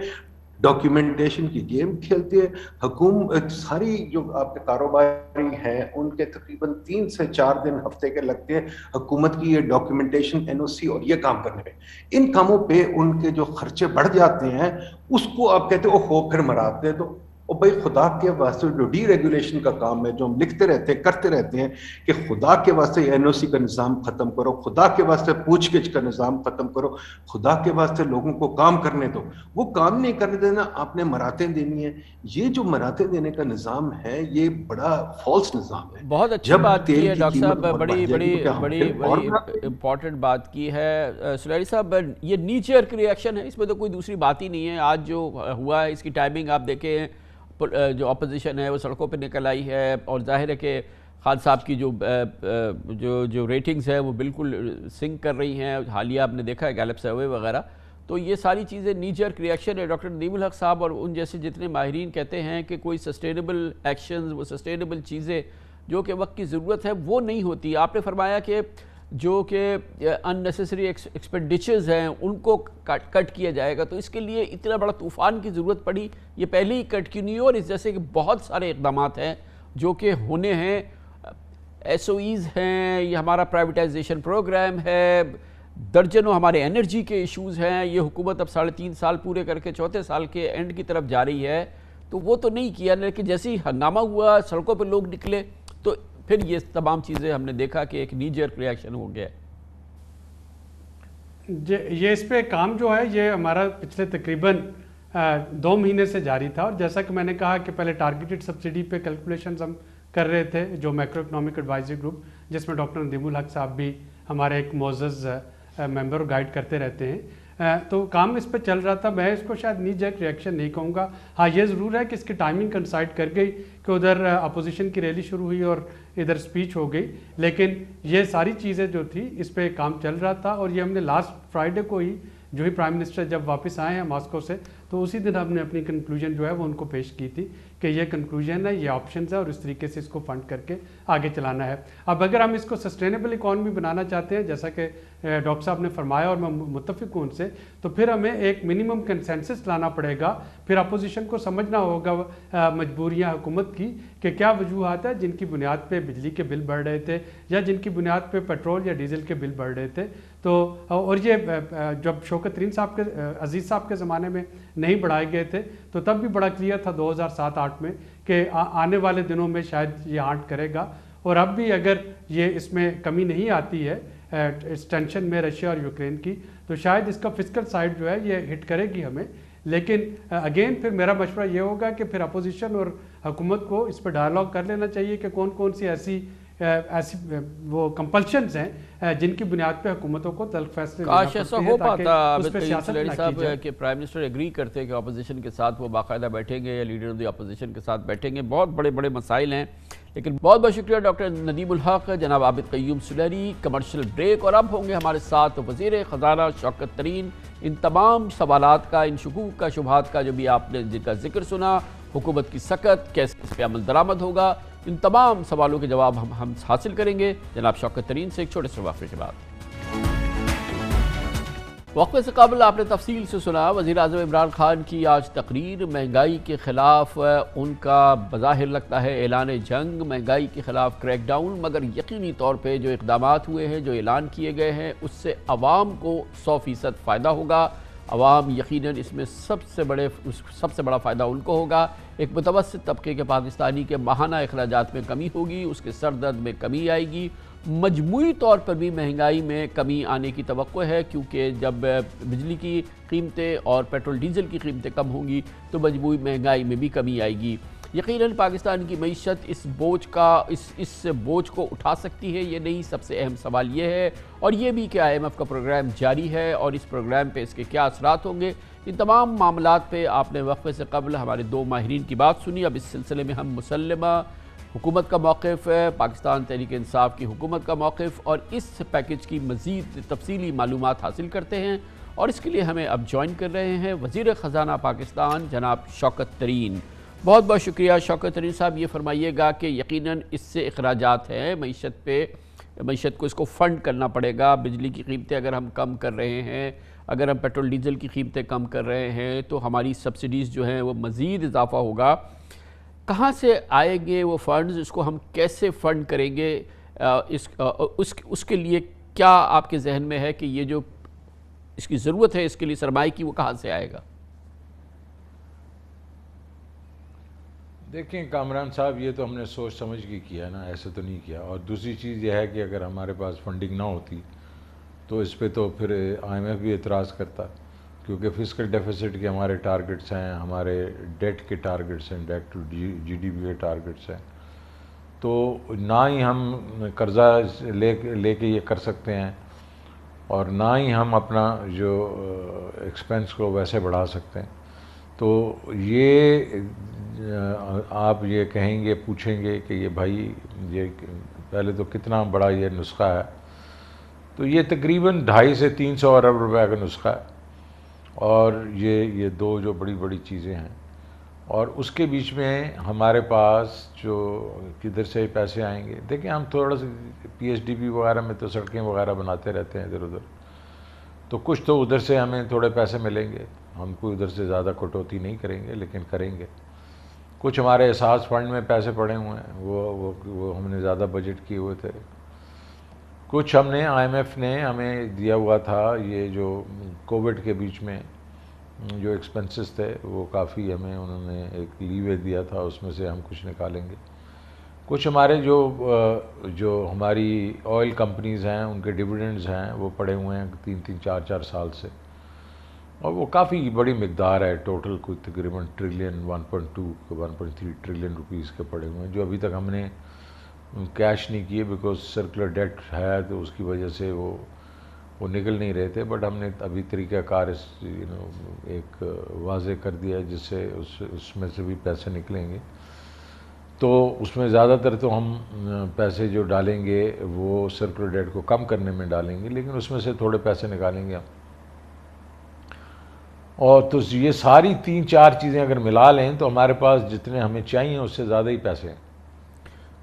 ڈاکیومنٹیشن کی گیم کھیلتے ہیں. حکومت ساری جو آپ کے کاروباری ہیں ان کے تقریباً 3 سے 4 دن ہفتے کے لگتے ہیں حکومت کی یہ ڈاکیومنٹیشن, این او سی اور یہ کام کرنے میں. ان کاموں پہ ان کے جو خرچے بڑھ جاتے ہیں اس کو آپ کہتے ہیں او پھر مراتے ہیں. تو اور بھائی خدا کے واسطے جو ڈی ریگولیشن کا کام ہے جو ہم لکھتے رہتے ہیں کرتے رہتے ہیں کہ خدا کے واسطے این او سی کا نظام ختم کرو, خدا کے واسطے پوچھ گچھ کا نظام ختم کرو, خدا کے واسطے لوگوں کو کام کرنے دو. وہ کام نہیں کرنے دینا, آپ نے مراتیں دینی ہیں. یہ جو مراتیں دینے کا نظام ہے یہ بڑا فالس نظام ہے. بہت اچھی بات کی ہے ڈاکٹر صاحب, بڑی امپورٹنٹ بات کی ہے سلیری صاحب. یہ نی چیئر کی ریئیکشن ہے, اس میں تو کوئی دوسری بات ہی نہیں ہے. آج جو ہوا ہے اس کی ٹائمنگ آپ دیکھیں, جو اپوزیشن ہے وہ سڑکوں پہ نکل آئی ہے اور ظاہر ہے کہ خان صاحب کی جو ریٹنگز ہیں وہ بالکل سنک کر رہی ہیں. حالیہ آپ نے دیکھا ہے گیلپ سروے وغیرہ. تو یہ ساری چیزیں نی جرک ریئیکشن ہے. ڈاکٹر ندیم الحق صاحب اور ان جیسے جتنے ماہرین کہتے ہیں کہ کوئی سسٹینیبل ایکشنز, وہ سسٹینیبل چیزیں جو کہ وقت کی ضرورت ہے وہ نہیں ہوتی. آپ نے فرمایا کہ جو کہ ان نیسیسری ایکسپینڈیچرز ہیں ان کو کٹ کیا جائے گا, تو اس کے لیے اتنا بڑا طوفان کی ضرورت پڑی. یہ پہلے ہی کٹ کیوں نہیں ہو؟ اور اس جیسے کہ بہت سارے اقدامات ہیں جو کہ ہونے ہیں, ایس او ایز ہیں, یہ ہمارا پرائیویٹائزیشن پروگرام ہے, درجنوں ہمارے انرجی کے ایشوز ہیں. یہ حکومت اب 3.5 سال پورے کر کے 4تھے سال کے اینڈ کی طرف جا رہی ہے, تو وہ تو نہیں کیا. لیکن جیسے ہی ہنگامہ ہوا, سڑکوں پہ لوگ نکلے, تو پھر یہ تمام چیزیں ہم نے دیکھا کہ ایک نی جرک ریئیکشن ہو گیا. یہ اس پہ کام جو ہے یہ ہمارا پچھلے تقریباً 2 مہینے سے جاری تھا. اور جیسا کہ میں نے کہا کہ پہلے ٹارگیٹڈ سبسڈی پہ کیلکولیشنز ہم کر رہے تھے, جو میکرو اکنامک ایڈوائزری گروپ جس میں ڈاکٹر ندیم الحق صاحب بھی ہمارے ایک معزز ممبر گائیڈ کرتے رہتے ہیں. تو کام اس پہ چل رہا تھا. میں اس کو شاید نی جرک ریئیکشن نہیں کہوں گا. ہاں یہ ضرور ہے کہ اس کی ٹائمنگ کنسائڈ کر گئی کہ ادھر اپوزیشن کی ریلی شروع ہوئی اور ادھر سپیچ ہو گئی, لیکن یہ ساری چیزیں جو تھی اس پہ کام چل رہا تھا. اور یہ ہم نے لاسٹ فرائیڈے کو ہی جو ہی پرائم منسٹر جب واپس آئے ہیں ماسکو سے, تو اسی دن ہم نے اپنی کنکلوژن جو ہے وہ ان کو پیش کی تھی کہ یہ کنکلوژن ہے, یہ آپشنز ہے اور اس طریقے سے اس کو فنڈ کر کے آگے چلانا ہے. اب اگر ہم اس کو سسٹینیبل اکانومی بنانا چاہتے ہیں جیسا کہ ڈاکٹر صاحب نے فرمایا اور میں متفق ہوں ان سے, تو پھر ہمیں ایک منیمم کنسنسس لانا پڑے گا. پھر اپوزیشن کو سمجھنا ہوگا مجبوریاں حکومت کی کہ کیا وجوہات ہیں جن کی بنیاد پہ بجلی کے بل بڑھ رہے تھے یا جن کی بنیاد پہ پیٹرول یا ڈیزل کے بل بڑھ رہے تھے. تو اور یہ جب شوکت ترین صاحب کے عزیز صاحب کے زمانے میں نہیں بڑھائے گئے تھے تو تب بھی بڑا کلیئر تھا 2007-8 میں کہ آنے والے دنوں میں شاید یہ ہانٹ کرے گا. اور اب بھی اگر یہ اس میں کمی نہیں آتی ہے اس ٹینشن میں رشیا اور یوکرین کی, تو شاید اس کا فسکل سائڈ جو ہے یہ ہٹ کرے گی ہمیں. لیکن اگین پھر میرا مشورہ یہ ہوگا کہ پھر اپوزیشن اور حکومت کو اس پہ ڈائلاگ کر لینا چاہیے کہ کون سی ایسی وہ کمپلشنز ہیں جن کی بنیاد پہ حکومتوں کو تلخ فیصلے کاش ایسا ہو پاتا سلیری صاحب کہ پرائم منسٹر ایگری کرتے کہ اپوزیشن کے ساتھ وہ باقاعدہ بیٹھیں گے یا لیڈر آف دی اپوزیشن کے ساتھ بیٹھیں گے. بہت بڑے بڑے مسائل ہیں. لیکن بہت بہت شکریہ ڈاکٹر ندیم الحق, جناب عابد قیوم سلیری. کمرشل بریک, اور اب ہوں گے ہمارے ساتھ وزیر خزانہ شوکت ترین. ان تمام سوالات کا, ان شکوک کا, شبہات کا جو بھی آپ نے جن کا ذکر سنا, حکومت کی سکت, کیسے اس پہ عمل درآمد ہوگا, ان تمام سوالوں کے جواب ہم حاصل کریں گے جناب شوکت ترین سے ایک چھوٹے سے وقفے کے بعد. وقفے سے قبل آپ نے تفصیل سے سنا وزیر اعظم عمران خان کی آج تقریر، مہنگائی کے خلاف ان کا بظاہر لگتا ہے اعلان جنگ، مہنگائی کے خلاف کریک ڈاؤن، مگر یقینی طور پہ جو اقدامات ہوئے ہیں، جو اعلان کیے گئے ہیں، اس سے عوام کو 100% فائدہ ہوگا۔ عوام یقیناً اس میں سب سے بڑا فائدہ ان کو ہوگا۔ ایک متوسط طبقے کے پاکستانی کے ماہانہ اخراجات میں کمی ہوگی، اس کے سر درد میں کمی آئے گی، مجموعی طور پر بھی مہنگائی میں کمی آنے کی توقع ہے، کیونکہ جب بجلی کی قیمتیں اور پیٹرول ڈیزل کی قیمتیں کم ہوں گی تو مجموعی مہنگائی میں بھی کمی آئے گی۔ یقیناً پاکستان کی معیشت اس بوجھ کو اٹھا سکتی ہے، یہ نہیں۔ سب سے اہم سوال یہ ہے اور یہ بھی کہ IMF کا پروگرام جاری ہے اور اس پروگرام پہ اس کے کیا اثرات ہوں گے۔ ان تمام معاملات پہ آپ نے وقفے سے قبل ہمارے 2 ماہرین کی بات سنی۔ اب اس سلسلے میں ہم مسلمہ حکومت کا موقف، پاکستان تحریک انصاف کی حکومت کا موقف اور اس پیکج کی مزید تفصیلی معلومات حاصل کرتے ہیں، اور اس کے لیے ہمیں اب جوائن کر رہے ہیں وزیر خزانہ پاکستان جناب شوکت ترین۔ بہت بہت شکریہ شوکت ترین صاحب۔ یہ فرمائیے گا کہ یقیناً اس سے اخراجات ہیں معیشت کو اس کو فنڈ کرنا پڑے گا۔ بجلی کی قیمتیں اگر ہم کم کر رہے ہیں، اگر ہم پیٹرول ڈیزل کی قیمتیں کم کر رہے ہیں تو ہماری سبسڈیز جو ہیں وہ مزید اضافہ ہوگا۔ کہاں سے آئیں گے وہ فنڈز، اس کو ہم کیسے فنڈ کریں گے، اس کے لیے کیا آپ کے ذہن میں ہے کہ یہ جو اس کی ضرورت ہے اس کے لیے سرمایہ کی، وہ کہاں سے آئے گا؟ دیکھیں کامران صاحب، یہ تو ہم نے سوچ سمجھ کے کیا نا، ایسے تو نہیں کیا۔ اور دوسری چیز یہ ہے کہ اگر ہمارے پاس فنڈنگ نہ ہوتی تو اس پہ تو پھر IMF بھی اعتراض کرتا، کیونکہ فسکل ڈیفیسٹ کے ہمارے ٹارگٹس ہیں، ہمارے ڈیٹ کے ٹارگٹس ہیں، ڈیٹ ٹو GDP کے ٹارگٹس ہیں، تو نہ ہی ہم قرضہ لے کے یہ کر سکتے ہیں اور نہ ہی ہم اپنا جو ایکسپینس کو ویسے بڑھا سکتے ہیں۔ تو یہ آپ یہ کہیں گے، پوچھیں گے کہ یہ بھائی یہ پہلے تو کتنا بڑا یہ نسخہ ہے، تو یہ تقریباً 250 سے 300 ارب روپے کا نسخہ ہے، اور یہ 2 جو بڑی چیزیں ہیں، اور اس کے بیچ میں ہمارے پاس جو کدھر سے پیسے آئیں گے۔ دیکھیں ہم تھوڑا سا PSDP وغیرہ میں تو سڑکیں وغیرہ بناتے رہتے ہیں ادھر ادھر، تو کچھ تو ادھر سے ہمیں تھوڑے پیسے ملیں گے، ہم کوئی ادھر سے زیادہ کٹوتی نہیں کریں گے لیکن کریں گے۔ کچھ ہمارے احساس فنڈ میں پیسے پڑے ہوئے ہیں، وہ ہم نے زیادہ بجٹ کیے ہوئے تھے۔ کچھ ہم نے IMF نے ہمیں دیا ہوا تھا، یہ جو کووڈ کے بیچ میں جو ایکسپنسز تھے وہ کافی ہمیں انہوں نے ایک لیوے دیا تھا، اس میں سے ہم کچھ نکالیں گے۔ کچھ ہمارے جو ہماری آئل کمپنیز ہیں ان کے ڈیویڈنڈز ہیں وہ پڑے ہوئے ہیں 3 4 سال سے، اور وہ کافی بڑی مقدار ہے، ٹوٹل کوئی تقریباً ٹریلین 1.3 ٹریلین روپیز کے پڑے ہوئے ہیں، جو ابھی تک ہم نے کیش نہیں کیے بیکاز سرکولر ڈیٹ ہے، تو اس کی وجہ سے وہ نکل نہیں رہے تھے، بٹ ہم نے ابھی طریقہ کار ایک واضح کر دیا ہے جس سے اس میں سے بھی پیسے نکلیں گے۔ تو اس میں زیادہ تر تو ہم پیسے جو ڈالیں گے وہ سرکولر ڈیٹ کو کم کرنے میں ڈالیں گے، لیکن اس میں سے تھوڑے پیسے نکالیں گے ہم، اور تو یہ ساری 3 4 چیزیں اگر ملا لیں تو ہمارے پاس جتنے ہمیں چاہیے اس سے زیادہ ہی پیسے ہیں۔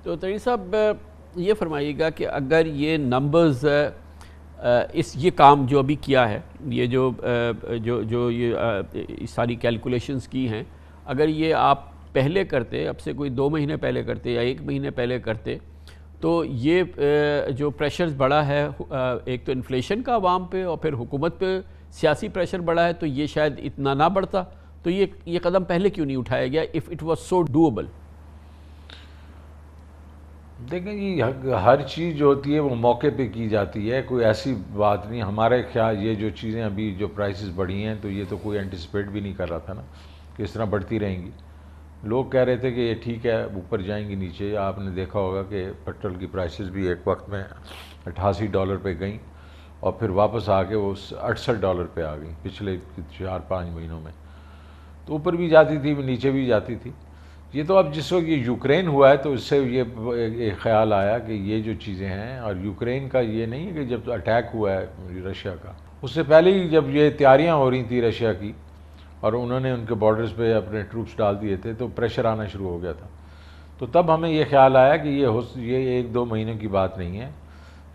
تو ترین صاحب یہ فرمائیے گا کہ اگر یہ نمبرز یہ کام جو ابھی کیا ہے، یہ جو یہ ساری کیلکولیشنز کی ہیں، اگر یہ آپ پہلے کرتے، اب سے کوئی 2 مہینے پہلے کرتے یا 1 مہینے پہلے کرتے، تو یہ جو پریشرز بڑھا ہے، ایک تو انفلیشن کا عوام پہ اور پھر حکومت پہ سیاسی پریشر بڑھا ہے، تو یہ شاید اتنا نہ بڑھتا، تو یہ قدم پہلے کیوں نہیں اٹھایا گیا if it was so doable؟ دیکھیں جی، ہر چیز جو ہوتی ہے وہ موقع پہ کی جاتی ہے، کوئی ایسی بات نہیں۔ ہمارے خیال یہ جو چیزیں ابھی جو پرائسز بڑھی ہیں تو یہ تو کوئی اینٹیسپیٹ بھی نہیں کر رہا تھا نا کہ اس طرح بڑھتی رہیں گی۔ لوگ کہہ رہے تھے کہ یہ ٹھیک ہے اوپر جائیں گی نیچے۔ آپ نے دیکھا ہوگا کہ پیٹرول کی پرائسز بھی ایک وقت میں $88 پہ گئیں اور پھر واپس آ کے وہ $68 پہ آ گئیں پچھلے 4 5 مہینوں میں، تو اوپر بھی جاتی تھی نیچے بھی جاتی تھی۔ یہ تو اب جس وقت یہ یوکرین ہوا ہے تو اس سے یہ ایک خیال آیا کہ یہ جو چیزیں ہیں، اور یوکرین کا یہ نہیں ہے کہ جب اٹیک ہوا ہے رشیا کا، اس سے پہلے ہی جب یہ تیاریاں ہو رہی تھیں رشیا کی اور انہوں نے ان کے بارڈرز پہ اپنے ٹروپس ڈال دیے تھے تو پریشر آنا شروع ہو گیا تھا۔ تو تب ہمیں یہ خیال آیا کہ یہ 1 2 مہینے کی بات نہیں ہے،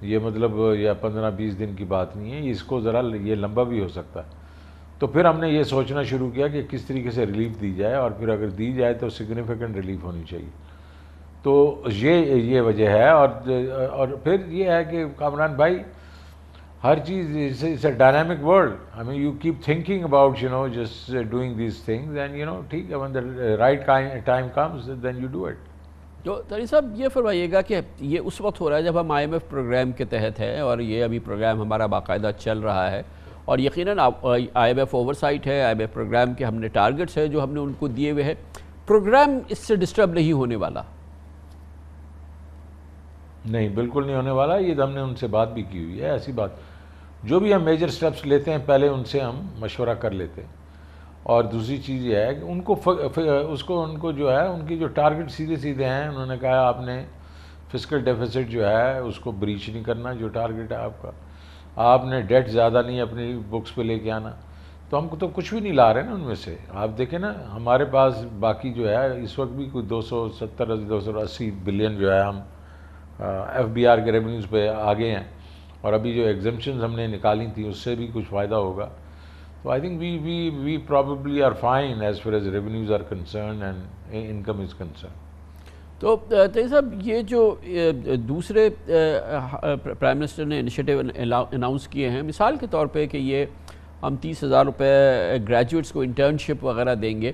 یہ مطلب یا 15-20 دن کی بات نہیں ہے، اس کو ذرا یہ لمبا بھی ہو سکتا ہے. تو پھر ہم نے یہ سوچنا شروع کیا کہ کس طریقے سے ریلیف دی جائے، اور پھر اگر دی جائے تو سگنیفیکنٹ ریلیف ہونی چاہیے. تو یہ وجہ ہے. اور پھر یہ ہے کہ کامران بھائی ہر چیز it's a dynamic world. I mean you keep thinking about just doing these things and ٹھیک ہے when the right time comes then you do it. تو طاہر صاحب یہ فرمائیے گا کہ یہ اس وقت ہو رہا ہے جب ہم IMF پروگرام کے تحت ہے، اور یہ ابھی پروگرام ہمارا باقاعدہ چل رہا ہے، اور یقیناً IMF اوورسائٹ ہے، IMF پروگرام کے ہم نے ٹارگٹس ہیں جو ہم نے ان کو دیے ہوئے ہیں. پروگرام اس سے ڈسٹرب نہیں ہونے والا؟ نہیں، بالکل نہیں ہونے والا. یہ ہم نے ان سے بات بھی کی ہوئی ہے. ایسی بات جو بھی ہم میجر سٹیپس لیتے ہیں پہلے ان سے ہم مشورہ کر لیتے ہیں. اور دوسری چیز یہ ہے کہ ان کو جو ہے ان کی جو ٹارگٹ سیدھے ہیں. انہوں نے کہا آپ نے فسکل ڈیفیسٹ جو ہے اس کو بریچ نہیں کرنا، جو ٹارگٹ ہے آپ کا. آپ نے ڈیٹ زیادہ نہیں اپنی بکس پہ لے کے آنا. تو ہم کو تو کچھ بھی نہیں لا رہے نا ان میں سے. آپ دیکھیں نا ہمارے پاس باقی جو ہے اس وقت بھی کوئی 270-280 بلین جو ہے ہم FBR کے ریونیوز پہ آگے ہیں. اور ابھی جو ایگزمپشنز ہم نے نکالی تھیں اس سے بھی کچھ فائدہ ہوگا. تو I think we probably are fine as far as revenues are concern and income is concern. تو طاہر صاحب یہ جو دوسرے پرائم منسٹر نے انیشیٹو اناؤنس کیے ہیں، مثال کے طور پہ کہ یہ ہم 30,000 روپے گریجویٹس کو انٹرنشپ وغیرہ دیں گے،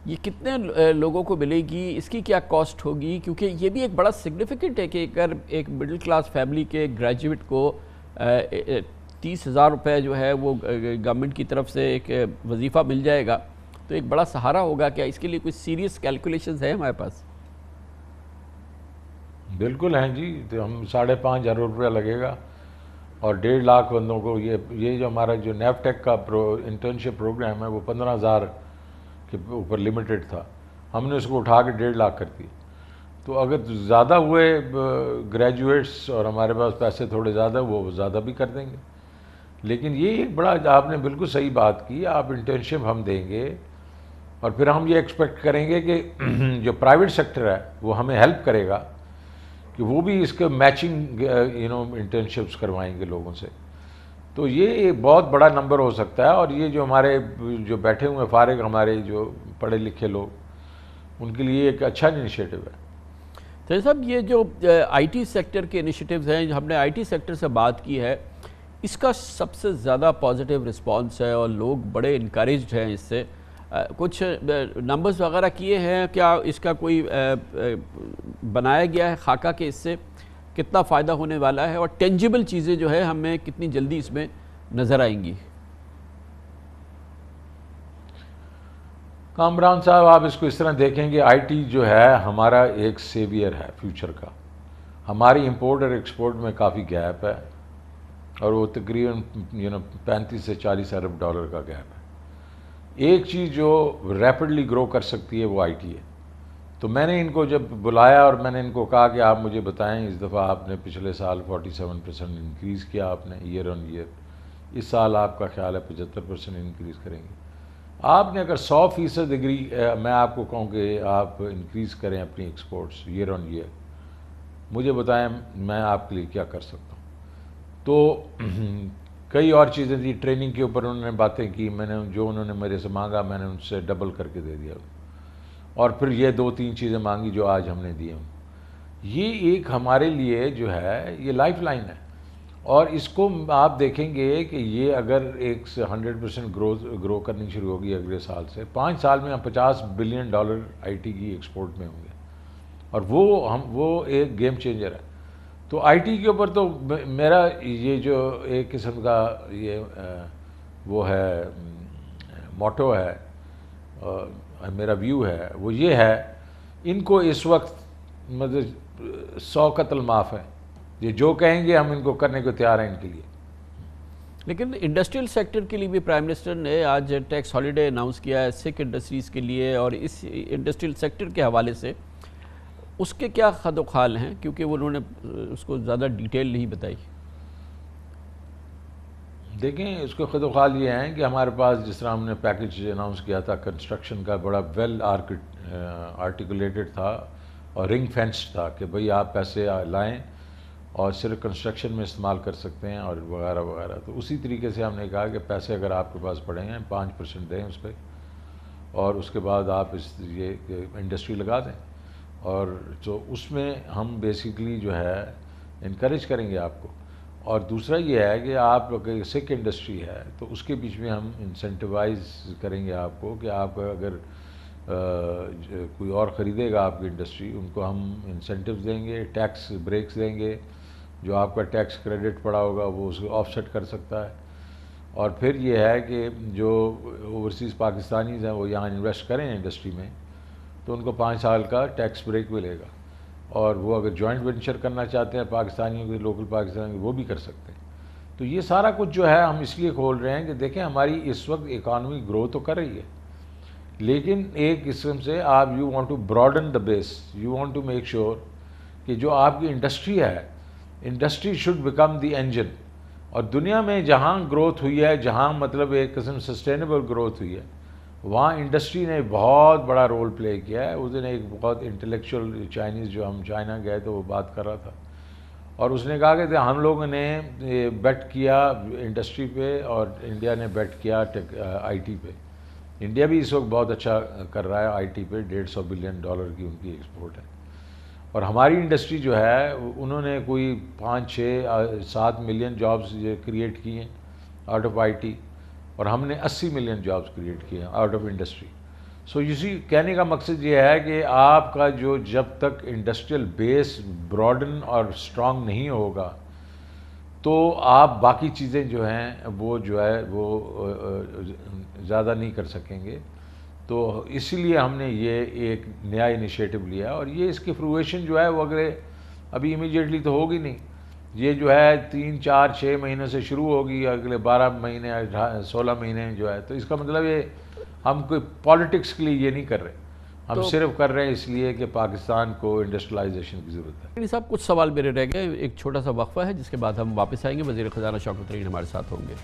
یہ کتنے لوگوں کو ملے گی؟ اس کی کیا کاسٹ ہوگی؟ کیونکہ یہ بھی ایک بڑا سگنیفیکنٹ ہے کہ اگر ایک مڈل کلاس فیملی کے گریجویٹ کو 30,000 روپے جو ہے وہ گورنمنٹ کی طرف سے ایک وظیفہ مل جائے گا تو ایک بڑا سہارا ہوگا. کیا اس کے لیے کوئی سیریس کیلکولیشنز ہیں ہمارے پاس؟ بالکل ہیں جی. تو ہم 5,500 روپیہ لگے گا اور 1.5 لاکھ بندوں کو یہ جو ہمارا جو نیفٹیک کا انٹرنشپ پروگرام ہے وہ 15,000 کے اوپر لمیٹڈ تھا. ہم نے اس کو اٹھا کے 1.5 لاکھ کر دی. تو اگر زیادہ ہوئے گریجویٹس اور ہمارے پاس پیسے تھوڑے زیادہ وہ زیادہ بھی کر دیں گے. لیکن یہ ایک بڑا آپ نے بالکل صحیح بات کی. آپ انٹرنشپ ہم دیں گے اور پھر ہم یہ ایکسپیکٹ کریں گے کہ جو پرائیویٹ سیکٹر ہے وہ ہمیں ہیلپ کرے گا کہ وہ بھی اس کے میچنگ انٹرنشپس کروائیں گے لوگوں سے. تو یہ ایک بہت بڑا نمبر ہو سکتا ہے. اور یہ جو ہمارے جو بیٹھے ہوئے فارغ ہمارے جو پڑھے لکھے لوگ ان کے لیے ایک اچھا انیشیٹو ہے. طاہر صاحب یہ جو IT سیکٹر کے انیشیٹیوز ہیں، ہم نے IT سیکٹر سے بات کی ہے، اس کا سب سے زیادہ پازیٹیو رسپانس ہے اور لوگ بڑے انکریجڈ ہیں اس سے. کچھ نمبرز وغیرہ کیے ہیں کیا؟ اس کا کوئی بنایا گیا ہے خاکہ کہ اس سے کتنا فائدہ ہونے والا ہے اور ٹینجیبل چیزیں جو ہے ہمیں کتنی جلدی اس میں نظر آئیں گی؟ کامران صاحب آپ اس کو اس طرح دیکھیں گے IT جو ہے ہمارا ایک سیویئر ہے فیوچر کا. ہماری امپورٹ اور ایکسپورٹ میں کافی گیپ ہے اور وہ تقریباً 35 سے 40 ارب ڈالر کا گیپ ہے. ایک چیز جو ریپڈلی گرو کر سکتی ہے وہ IT ہے. تو میں نے ان کو جب بلایا اور میں نے ان کو کہا کہ آپ مجھے بتائیں اس دفعہ آپ نے پچھلے سال 47% انکریز کیا آپ نے ایئر آن ایئر، اس سال آپ کا خیال ہے 75% انکریز کریں گے. آپ نے اگر 100% اگری میں آپ کو کہوں کہ آپ انکریز کریں اپنی ایکسپورٹس ایئر آن ایئر، مجھے بتائیں میں آپ کے لیے کیا کر سکتا ہوں. تو کئی اور چیزیں تھیں. ٹریننگ کے اوپر انہوں نے باتیں کی. میں نے جو انہوں نے میرے سے مانگا میں نے ان سے ڈبل کر کے دے دیا. اور پھر یہ 2-3 چیزیں مانگی جو آج ہم نے دی ہیں. یہ ایک ہمارے لیے جو ہے یہ لائف لائن ہے. اور اس کو آپ دیکھیں گے کہ یہ اگر ایک 100% گرو کرنی شروع ہوگی اگلے سال سے، 5 سال میں ہم $50 بلین IT کی ایکسپورٹ میں ہوں گے. اور وہ ایک گیم چینجر ہے. تو IT کے اوپر تو میرا یہ جو ایک قسم کا یہ وہ ہے موٹو ہے، میرا ویو ہے وہ یہ ہے، ان کو اس وقت مطلب 100 قتل معاف ہے. یہ جو کہیں گے ہم ان کو کرنے کو تیار ہیں ان کے لیے. لیکن انڈسٹریل سیکٹر کے لیے بھی پرائم منسٹر نے آج ٹیکس ہالیڈے اناؤنس کیا ہے سکھ انڈسٹریز کے لیے، اور اس انڈسٹریل سیکٹر کے حوالے سے اس کے کیا خد و خال ہیں؟ کیونکہ انہوں نے اس کو زیادہ ڈیٹیل نہیں بتائی. دیکھیں اس کے خد و خال یہ ہیں کہ ہمارے پاس جس طرح ہم نے پیکج اناؤنس کیا تھا کنسٹرکشن کا، بڑا ویل آرٹیکولیٹڈ تھا اور رنگ فینسڈ تھا کہ بھئی آپ پیسے لائیں اور صرف کنسٹرکشن میں استعمال کر سکتے ہیں اور وغیرہ وغیرہ. تو اسی طریقے سے ہم نے کہا کہ پیسے اگر آپ کے پاس پڑے ہیں 5% دیں اس پہ اور اس کے بعد آپ یہ انڈسٹری لگا دیں. اور جو اس میں ہم بیسیکلی جو ہے انکریج کریں گے آپ کو. اور دوسرا یہ ہے کہ آپ اگر سکھ انڈسٹری ہے تو اس کے بیچ میں ہم انسینٹیوائز کریں گے آپ کو کہ آپ اگر کوئی اور خریدے گا آپ کی انڈسٹری ان کو ہم انسینٹیوز دیں گے, ٹیکس بریکس دیں گے, جو آپ کا ٹیکس کریڈٹ پڑا ہوگا وہ اس کو آف سیٹ کر سکتا ہے. اور پھر یہ ہے کہ جو اوورسیز پاکستانیز ہیں وہ یہاں انویسٹ کریں انڈسٹری میں تو ان کو 5 سال کا ٹیکس بریک ملے گا. اور وہ اگر جوائنٹ وینچر کرنا چاہتے ہیں پاکستانیوں کے, لوکل پاکستانی, وہ بھی کر سکتے ہیں. تو یہ سارا کچھ جو ہے ہم اس لیے کھول رہے ہیں کہ دیکھیں ہماری اس وقت اکانومی گرو تو کر رہی ہے لیکن ایک قسم سے آپ you want to broaden the base, you want to make sure کہ جو آپ کی انڈسٹری ہے, industry should become the engine. اور دنیا میں جہاں گروتھ ہوئی ہے, جہاں مطلب ایک قسم سسٹینیبل گروتھ ہوئی ہے, وہاں انڈسٹری نے بہت بڑا رول پلے کیا ہے. اس دن ایک بہت انٹلیکچوئل چائنیز جو ہم چائنا گئے تو وہ بات کر رہا تھا اور اس نے کہا کہ ہم لوگوں نے بیٹ کیا انڈسٹری پہ اور انڈیا نے بیٹ کیا آئی ٹی پہ. انڈیا بھی اس وقت بہت اچھا کر رہا ہے آئی ٹی پہ, $150 بلین کی ان کی ایکسپورٹ ہے. اور ہماری انڈسٹری جو ہے انہوں نے کوئی 5-6-7 ملین جابز کریٹ کی ہیں آؤٹ آف آئی ٹی اور ہم نے 80 ملین جابز کریٹ کیے ہیں آؤٹ آف انڈسٹری. سو اسی کہنے کا مقصد یہ ہے کہ آپ کا جو جب تک انڈسٹریل بیس براڈن اور اسٹرانگ نہیں ہوگا تو آپ باقی چیزیں جو ہیں وہ جو ہے وہ زیادہ نہیں کر سکیں گے. تو اسی لیے ہم نے یہ ایک نیا انیشیٹو لیا اور یہ اس کی فرویشن جو ہے وہ اگر ابھی امیجیٹلی تو ہوگی نہیں, یہ جو ہے 3-4-6 مہینے سے شروع ہوگی, اگلے 12 مہینے 16 مہینے جو ہے. تو اس کا مطلب یہ ہم کوئی پالیٹکس کے لیے یہ نہیں کر رہے, ہم صرف کر رہے ہیں اس لیے کہ پاکستان کو انڈسٹریلائزیشن کی ضرورت ہے. صاحب کچھ سوال میرے رہ گئے, ایک چھوٹا سا وقفہ ہے جس کے بعد ہم واپس آئیں گے. وزیر خزانہ شوکت ترین ہمارے ساتھ ہوں گے.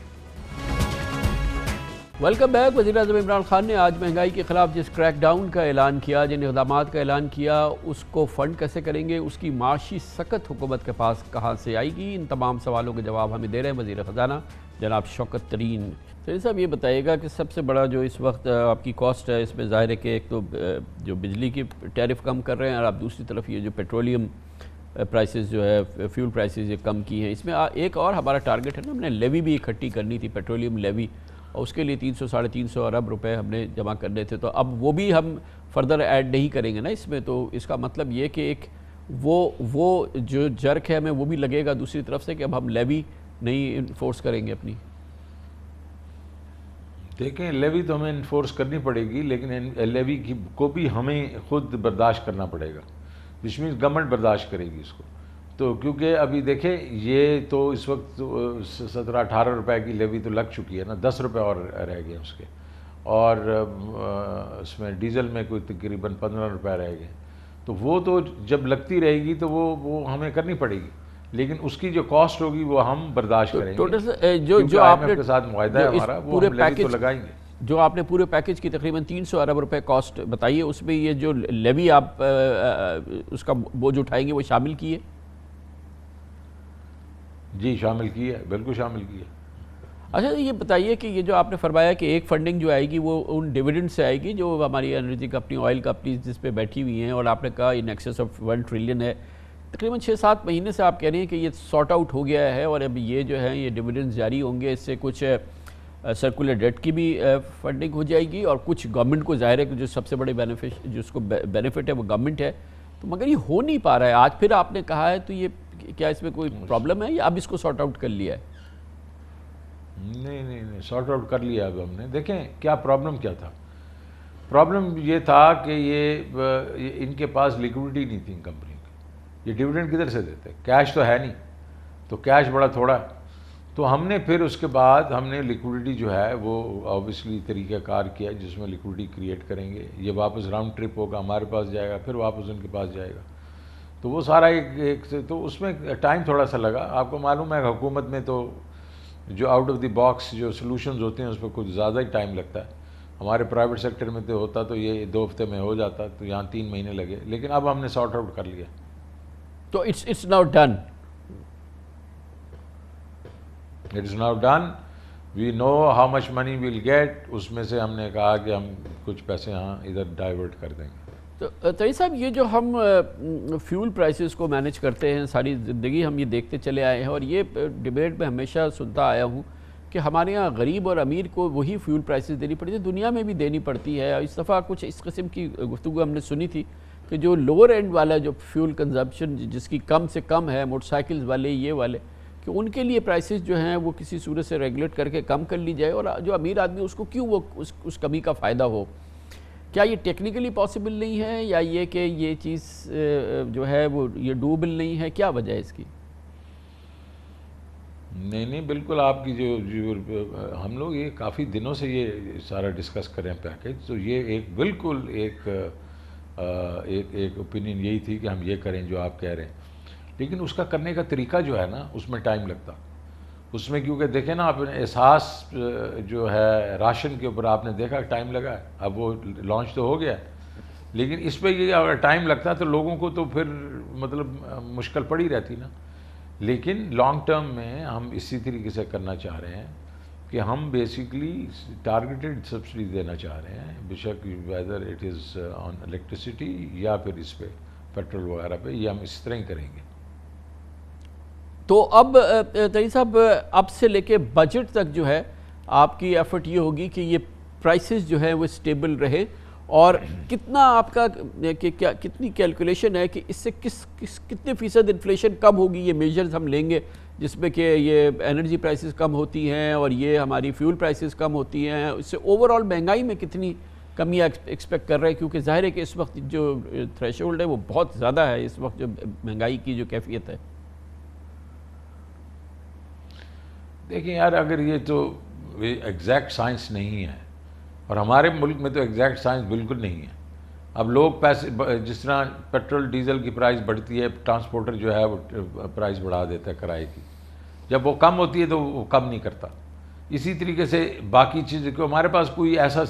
Welcome back. وزیر اعظم عمران خان نے آج مہنگائی کے خلاف جس کریک ڈاؤن کا اعلان کیا, جن اقدامات کا اعلان کیا, اس کو فنڈ کیسے کریں گے, اس کی معاشی سکت حکومت کے پاس کہاں سے آئے گی, ان تمام سوالوں کے جواب ہمیں دے رہے ہیں وزیر خزانہ جناب شوکت ترین. صاحب یہ بتائیے گا کہ سب سے بڑا جو اس وقت آپ کی کاسٹ ہے اس میں ظاہر ہے کہ ایک تو جو بجلی کی ٹیرف کم کر رہے ہیں اور آپ دوسری طرف یہ جو پیٹرولیم پرائسز جو ہے فیول پرائسز یہ کم کی ہیں. اس میں ایک اور ہمارا ٹارگٹ ہے نا, ہم نے لیوی بھی اکٹھی کرنی تھی, پیٹرولیم لیوی, اور اس کے لیے 300-350 ارب روپے ہم نے جمع کرنے تھے. تو اب وہ بھی ہم فردر ایڈ نہیں کریں گے نا اس میں. تو اس کا مطلب یہ کہ ایک وہ جو جرک ہے ہمیں وہ بھی لگے گا دوسری طرف سے کہ اب ہم لیوی نہیں انفورس کریں گے اپنی. دیکھیں لیوی تو ہمیں انفورس کرنی پڑے گی لیکن لیوی کو بھی ہمیں خود برداشت کرنا پڑے گا, جس میں گورنمنٹ برداشت کرے گی اس کو. تو کیونکہ ابھی دیکھیں یہ تو اس وقت 17-18 روپے کی لیوی تو لگ چکی ہے نا, 10 روپے اور رہ گئے اس کے, اور اس میں ڈیزل میں کوئی تقریباً 15 روپے رہ گئے. تو وہ تو جب لگتی رہے گی تو وہ ہمیں کرنی پڑے گی, لیکن اس کی جو کاسٹ ہوگی وہ ہم برداشت کریں گے. جو آپ نے کے ساتھ معاہدہ ہے ہمارا, وہ ہم لیوی تو لگائیں گے. جو آپ نے پورے پیکج کی تقریباً 300 ارب روپے کاسٹ بتائی ہے, اس میں یہ جو لیوی آپ اس کا بوجھ اٹھائیں گے وہ شامل کیے؟ جی شامل کی ہے, بالکل شامل کی ہے. اچھا یہ بتائیے کہ یہ جو آپ نے فرمایا کہ ایک فنڈنگ جو آئے گی وہ ان ڈیویڈنڈ سے آئے گی جو ہماری انرجی کمپنی, آئل کمپنیز جس پہ بیٹھی ہوئی ہیں, اور آپ نے کہا ان ایکسس آف 1 ٹریلین ہے. تقریباً 6-7 مہینے سے آپ کہہ رہے ہیں کہ یہ سارٹ آؤٹ ہو گیا ہے اور اب یہ جو ہے یہ ڈیویڈنڈز جاری ہوں گے, اس سے کچھ سرکولر ڈیٹ کی بھی فنڈنگ ہو جائے گی اور کچھ گورنمنٹ کو ظاہر ہے کہ جو سب سے بڑے جس کو بینیفٹ ہے وہ گورنمنٹ ہے. تو مگر یہ ہو نہیں پا رہا ہے. آج پھر آپ نے کہا ہے تو یہ کیا اس میں کوئی پرابلم ہے یا اب اس کو سارٹ آؤٹ کر لیا ہے؟ نہیں سارٹ آؤٹ کر لیا اب ہم نے. دیکھیں کیا پرابلم کیا تھا. پرابلم یہ تھا کہ یہ ان کے پاس لیکوڈیٹی نہیں تھی ان کمپنیوں کی. یہ ڈیویڈنڈ کدھر سے دیتے, کیش تو ہے نہیں, تو کیش بڑا تھوڑا ہے. تو ہم نے پھر اس کے بعد ہم نے لیکوڈیٹی جو ہے وہ آبویسلی طریقہ کار کیا جس میں لیکوڈیٹی کریٹ کریں گے. یہ واپس راؤنڈ ٹرپ ہوگا, ہمارے پاس جائے گا, پھر واپس ان کے پاس جائے گا. تو وہ سارا ایک تو اس میں ٹائم تھوڑا سا لگا. آپ کو معلوم ہے حکومت میں تو جو آؤٹ آف دی باکس جو سلوشنز ہوتے ہیں اس پہ کچھ زیادہ ہی ٹائم لگتا ہے. ہمارے پرائیویٹ سیکٹر میں تو ہوتا تو یہ 2 ہفتے میں ہو جاتا, تو یہاں 3 مہینے لگے. لیکن اب ہم نے سارٹ آؤٹ کر لیا. تو it's now done. It is now done. We know how much money we'll get. اس میں سے ہم نے کہا کہ ہم کچھ پیسے ہاں ادھر ڈائیورٹ کر دیں گے. تو طویل صاحب یہ جو ہم فیول پرائسز کو مینیج کرتے ہیں ساری زندگی ہم یہ دیکھتے چلے آئے ہیں اور یہ ڈیبیٹ میں ہمیشہ سنتا آیا ہوں کہ ہمارے ہاں غریب اور امیر کو وہی فیول پرائسز دینی پڑتی ہے, دنیا میں بھی دینی پڑتی ہے. اس دفعہ کچھ اس قسم کی گفتگو ہم نے سنی تھی کہ جو لوور اینڈ والا جو فیول کنزمپشن جس کی کم سے کم ہے, موٹر سائیکلز والے یہ والے, کہ ان کے لیے پرائسز جو ہیں وہ کسی صورت سے ریگولیٹ کر کے کم کر لی جائے, اور جو امیر آدمی اس کو کیوں وہ اس کمی کا فائدہ ہو. کیا یہ ٹیکنیکلی پاسبل نہیں ہے یا یہ کہ یہ چیز جو ہے وہ یہ ڈوبل نہیں ہے, کیا وجہ ہے اس کی؟ نہیں بالکل آپ کی جو ہم لوگ یہ کافی دنوں سے یہ سارا ڈسکس کریں پیکیج, تو یہ ایک بالکل ایک اوپینین یہی تھی کہ ہم یہ کریں جو آپ کہہ رہے ہیں, لیکن اس کا کرنے کا طریقہ جو ہے نا اس میں ٹائم لگتا. اس میں کیونکہ دیکھیں نا آپ احساس جو ہے راشن کے اوپر آپ نے دیکھا ٹائم لگا ہے, اب وہ لانچ تو ہو گیا ہے, لیکن اس پہ یہ اگر ٹائم لگتا تو لوگوں کو تو پھر مطلب مشکل پڑی رہتی نا. لیکن لانگ ٹرم میں ہم اسی طریقے سے کرنا چاہ رہے ہیں کہ ہم بیسیکلی ٹارگیٹڈ سبسڈی دینا چاہ رہے ہیں, بے شک whether it is on electricity یا پھر اس پہ پیٹرول وغیرہ پہ, یہ ہم اس طرح ہی کریں گے. تو اب طویل صاحب اب سے لے کے بجٹ تک جو ہے آپ کی ایفرٹ یہ ہوگی کہ یہ پرائسز جو ہے وہ سٹیبل رہے, اور کتنا آپ کا کتنی کیلکولیشن ہے کہ اس سے کتنے فیصد انفلیشن کم ہوگی؟ یہ میجرز ہم لیں گے جس میں کہ یہ انرجی پرائسز کم ہوتی ہیں اور یہ ہماری فیول پرائسز کم ہوتی ہیں, اس سے اوور آل مہنگائی میں کتنی کمی ایکسپیکٹ کر رہے ہیں؟ کیونکہ ظاہر ہے کہ اس وقت جو تھریش ہولڈ ہے وہ بہت زیادہ ہے اس وقت جو مہنگائی کی جو کیفیت ہے. دیکھیں یار, اگر یہ تو ایگزیکٹ سائنس نہیں ہے, اور ہمارے ملک میں تو ایگزیکٹ سائنس بالکل نہیں ہے. اب لوگ پیسے جس طرح پیٹرول ڈیزل کی پرائس بڑھتی ہے, ٹرانسپورٹر جو ہے وہ پرائس بڑھا دیتا ہے کرائے کی, جب وہ کم ہوتی ہے تو وہ کم نہیں کرتا. اسی طریقے سے باقی چیزیں کو ہمارے پاس کوئی ایسا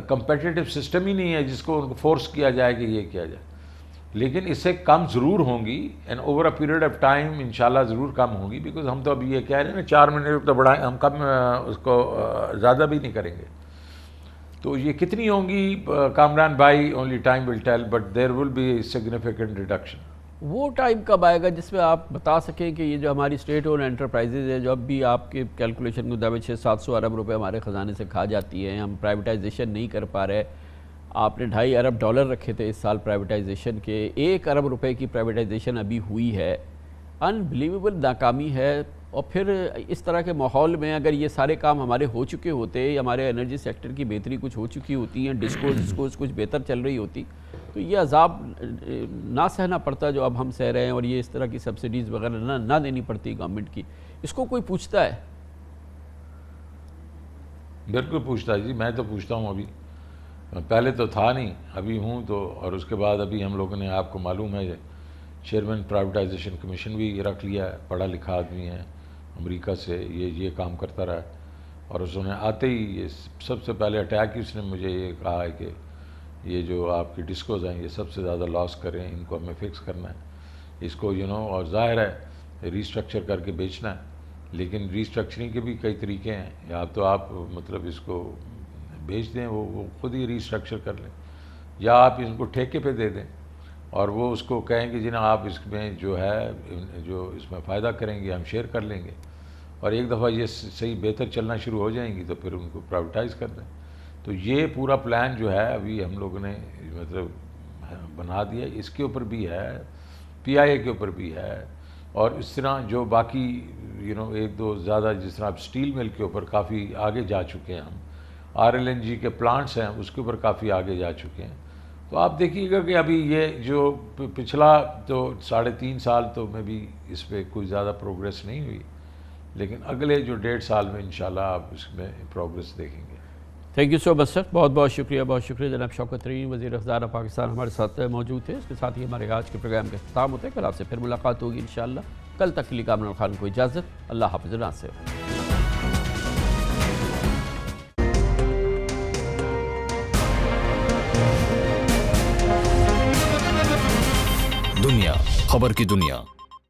کمپیٹیٹو سسٹم ہی نہیں ہے جس کو ان کو فورس کیا جائے کہ یہ کیا جائے, لیکن اس سے کم ضرور ہوں گی and over a period of time انشاءاللہ ضرور کم ہوگی. بیکاز ہم تو ابھی یہ کہہ رہے ہیں نا 4 مہینے تو بڑھائیں, ہم کم اس کو زیادہ بھی نہیں کریں گے. تو یہ کتنی ہوں گی کامران بھائی, only time will tell, but there will be significant reduction. وہ ٹائم کب آئے گا جس میں آپ بتا سکیں کہ یہ جو ہماری اسٹیٹ اون انٹرپرائزز ہے جو اب بھی آپ کے کیلکولیشن کے مطابق 600-700 ارب روپے ہمارے خزانے سے کھا جاتی ہے, ہم پرائیویٹائزیشن نہیں کر پا رہے. آپ نے $2.5 ارب رکھے تھے اس سال پرائیویٹائزیشن کے, 1 ارب روپے کی پرائیویٹائزیشن ابھی ہوئی ہے, انبلیویبل ناکامی ہے. اور پھر اس طرح کے ماحول میں اگر یہ سارے کام ہمارے ہو چکے ہوتے, ہمارے انرجی سیکٹر کی بہتری کچھ ہو چکی ہوتی ہیں, ڈسکوز کچھ بہتر چل رہی ہوتی, تو یہ عذاب نہ سہنا پڑتا جو اب ہم سہ رہے ہیں, اور یہ اس طرح کی سبسڈیز وغیرہ نہ دینی پڑتی گورنمنٹ کی. اس کو کوئی پوچھتا ہے؟ بالکل پوچھتا ہے جی, میں تو پوچھتا ہوں. ابھی پہلے تو تھا نہیں, ابھی ہوں تو, اور اس کے بعد ابھی ہم لوگوں نے, آپ کو معلوم ہے, چیئرمین پرائیویٹائزیشن کمیشن بھی رکھ لیا ہے, پڑھا لکھا آدمی ہے امریکہ سے, یہ کام کرتا رہا ہے. اور اس نے آتے ہی یہ سب سے پہلے اٹیک ہی اس نے مجھے یہ کہا ہے کہ یہ جو آپ کی ڈسکوز ہیں یہ سب سے زیادہ لاس کریں, ان کو ہمیں فکس کرنا ہے اس کو اور ظاہر ہے ریسٹرکچر کر کے بیچنا ہے. لیکن ریسٹرکچرنگ کے بھی کئی طریقے ہیں, یا تو آپ مطلب اس کو بیچ دیں, وہ خود ہی ریسٹرکچر کر لیں, یا آپ ان کو ٹھیکے پہ دے دیں اور وہ اس کو کہیں کہ جناب آپ اس میں جو ہے جو اس میں فائدہ کریں گے ہم شیئر کر لیں گے, اور ایک دفعہ یہ صحیح بہتر چلنا شروع ہو جائیں گی تو پھر ان کو پرائیویٹائز کر دیں. تو یہ پورا پلان جو ہے ابھی ہم لوگوں نے مطلب بنا دیا. اس کے اوپر بھی ہے, PIA کے اوپر بھی ہے, اور اس طرح جو باقی 1-2 زیادہ, جس طرح اب سٹیل مل کے اوپر کافی آگے جا چکے ہیں ہم, RLNG کے پلانٹس ہیں اس کے اوپر کافی آگے جا چکے ہیں. تو آپ دیکھیے گا کہ ابھی یہ جو پچھلا تو 3.5 سال تو میں بھی اس پہ کوئی زیادہ پروگریس نہیں ہوئی, لیکن اگلے جو 1.5 سال میں انشاءاللہ آپ اس میں پروگریس دیکھیں گے. تھینک یو سو مچ سر, بہت بہت شکریہ. بہت شکریہ جناب شوکت ترین, وزیر خزانہ پاکستان ہمارے ساتھ موجود تھے. اس کے ساتھ ہی ہمارے آج کے پروگرام کا اختتام ہوتا ہے. کل آپ سے پھر ملاقات ہوگی انشاءاللہ. کل تک کے لیے کامران خان کو اجازت. اللہ حافظ. ناصر. دنیا خبر کی دنیا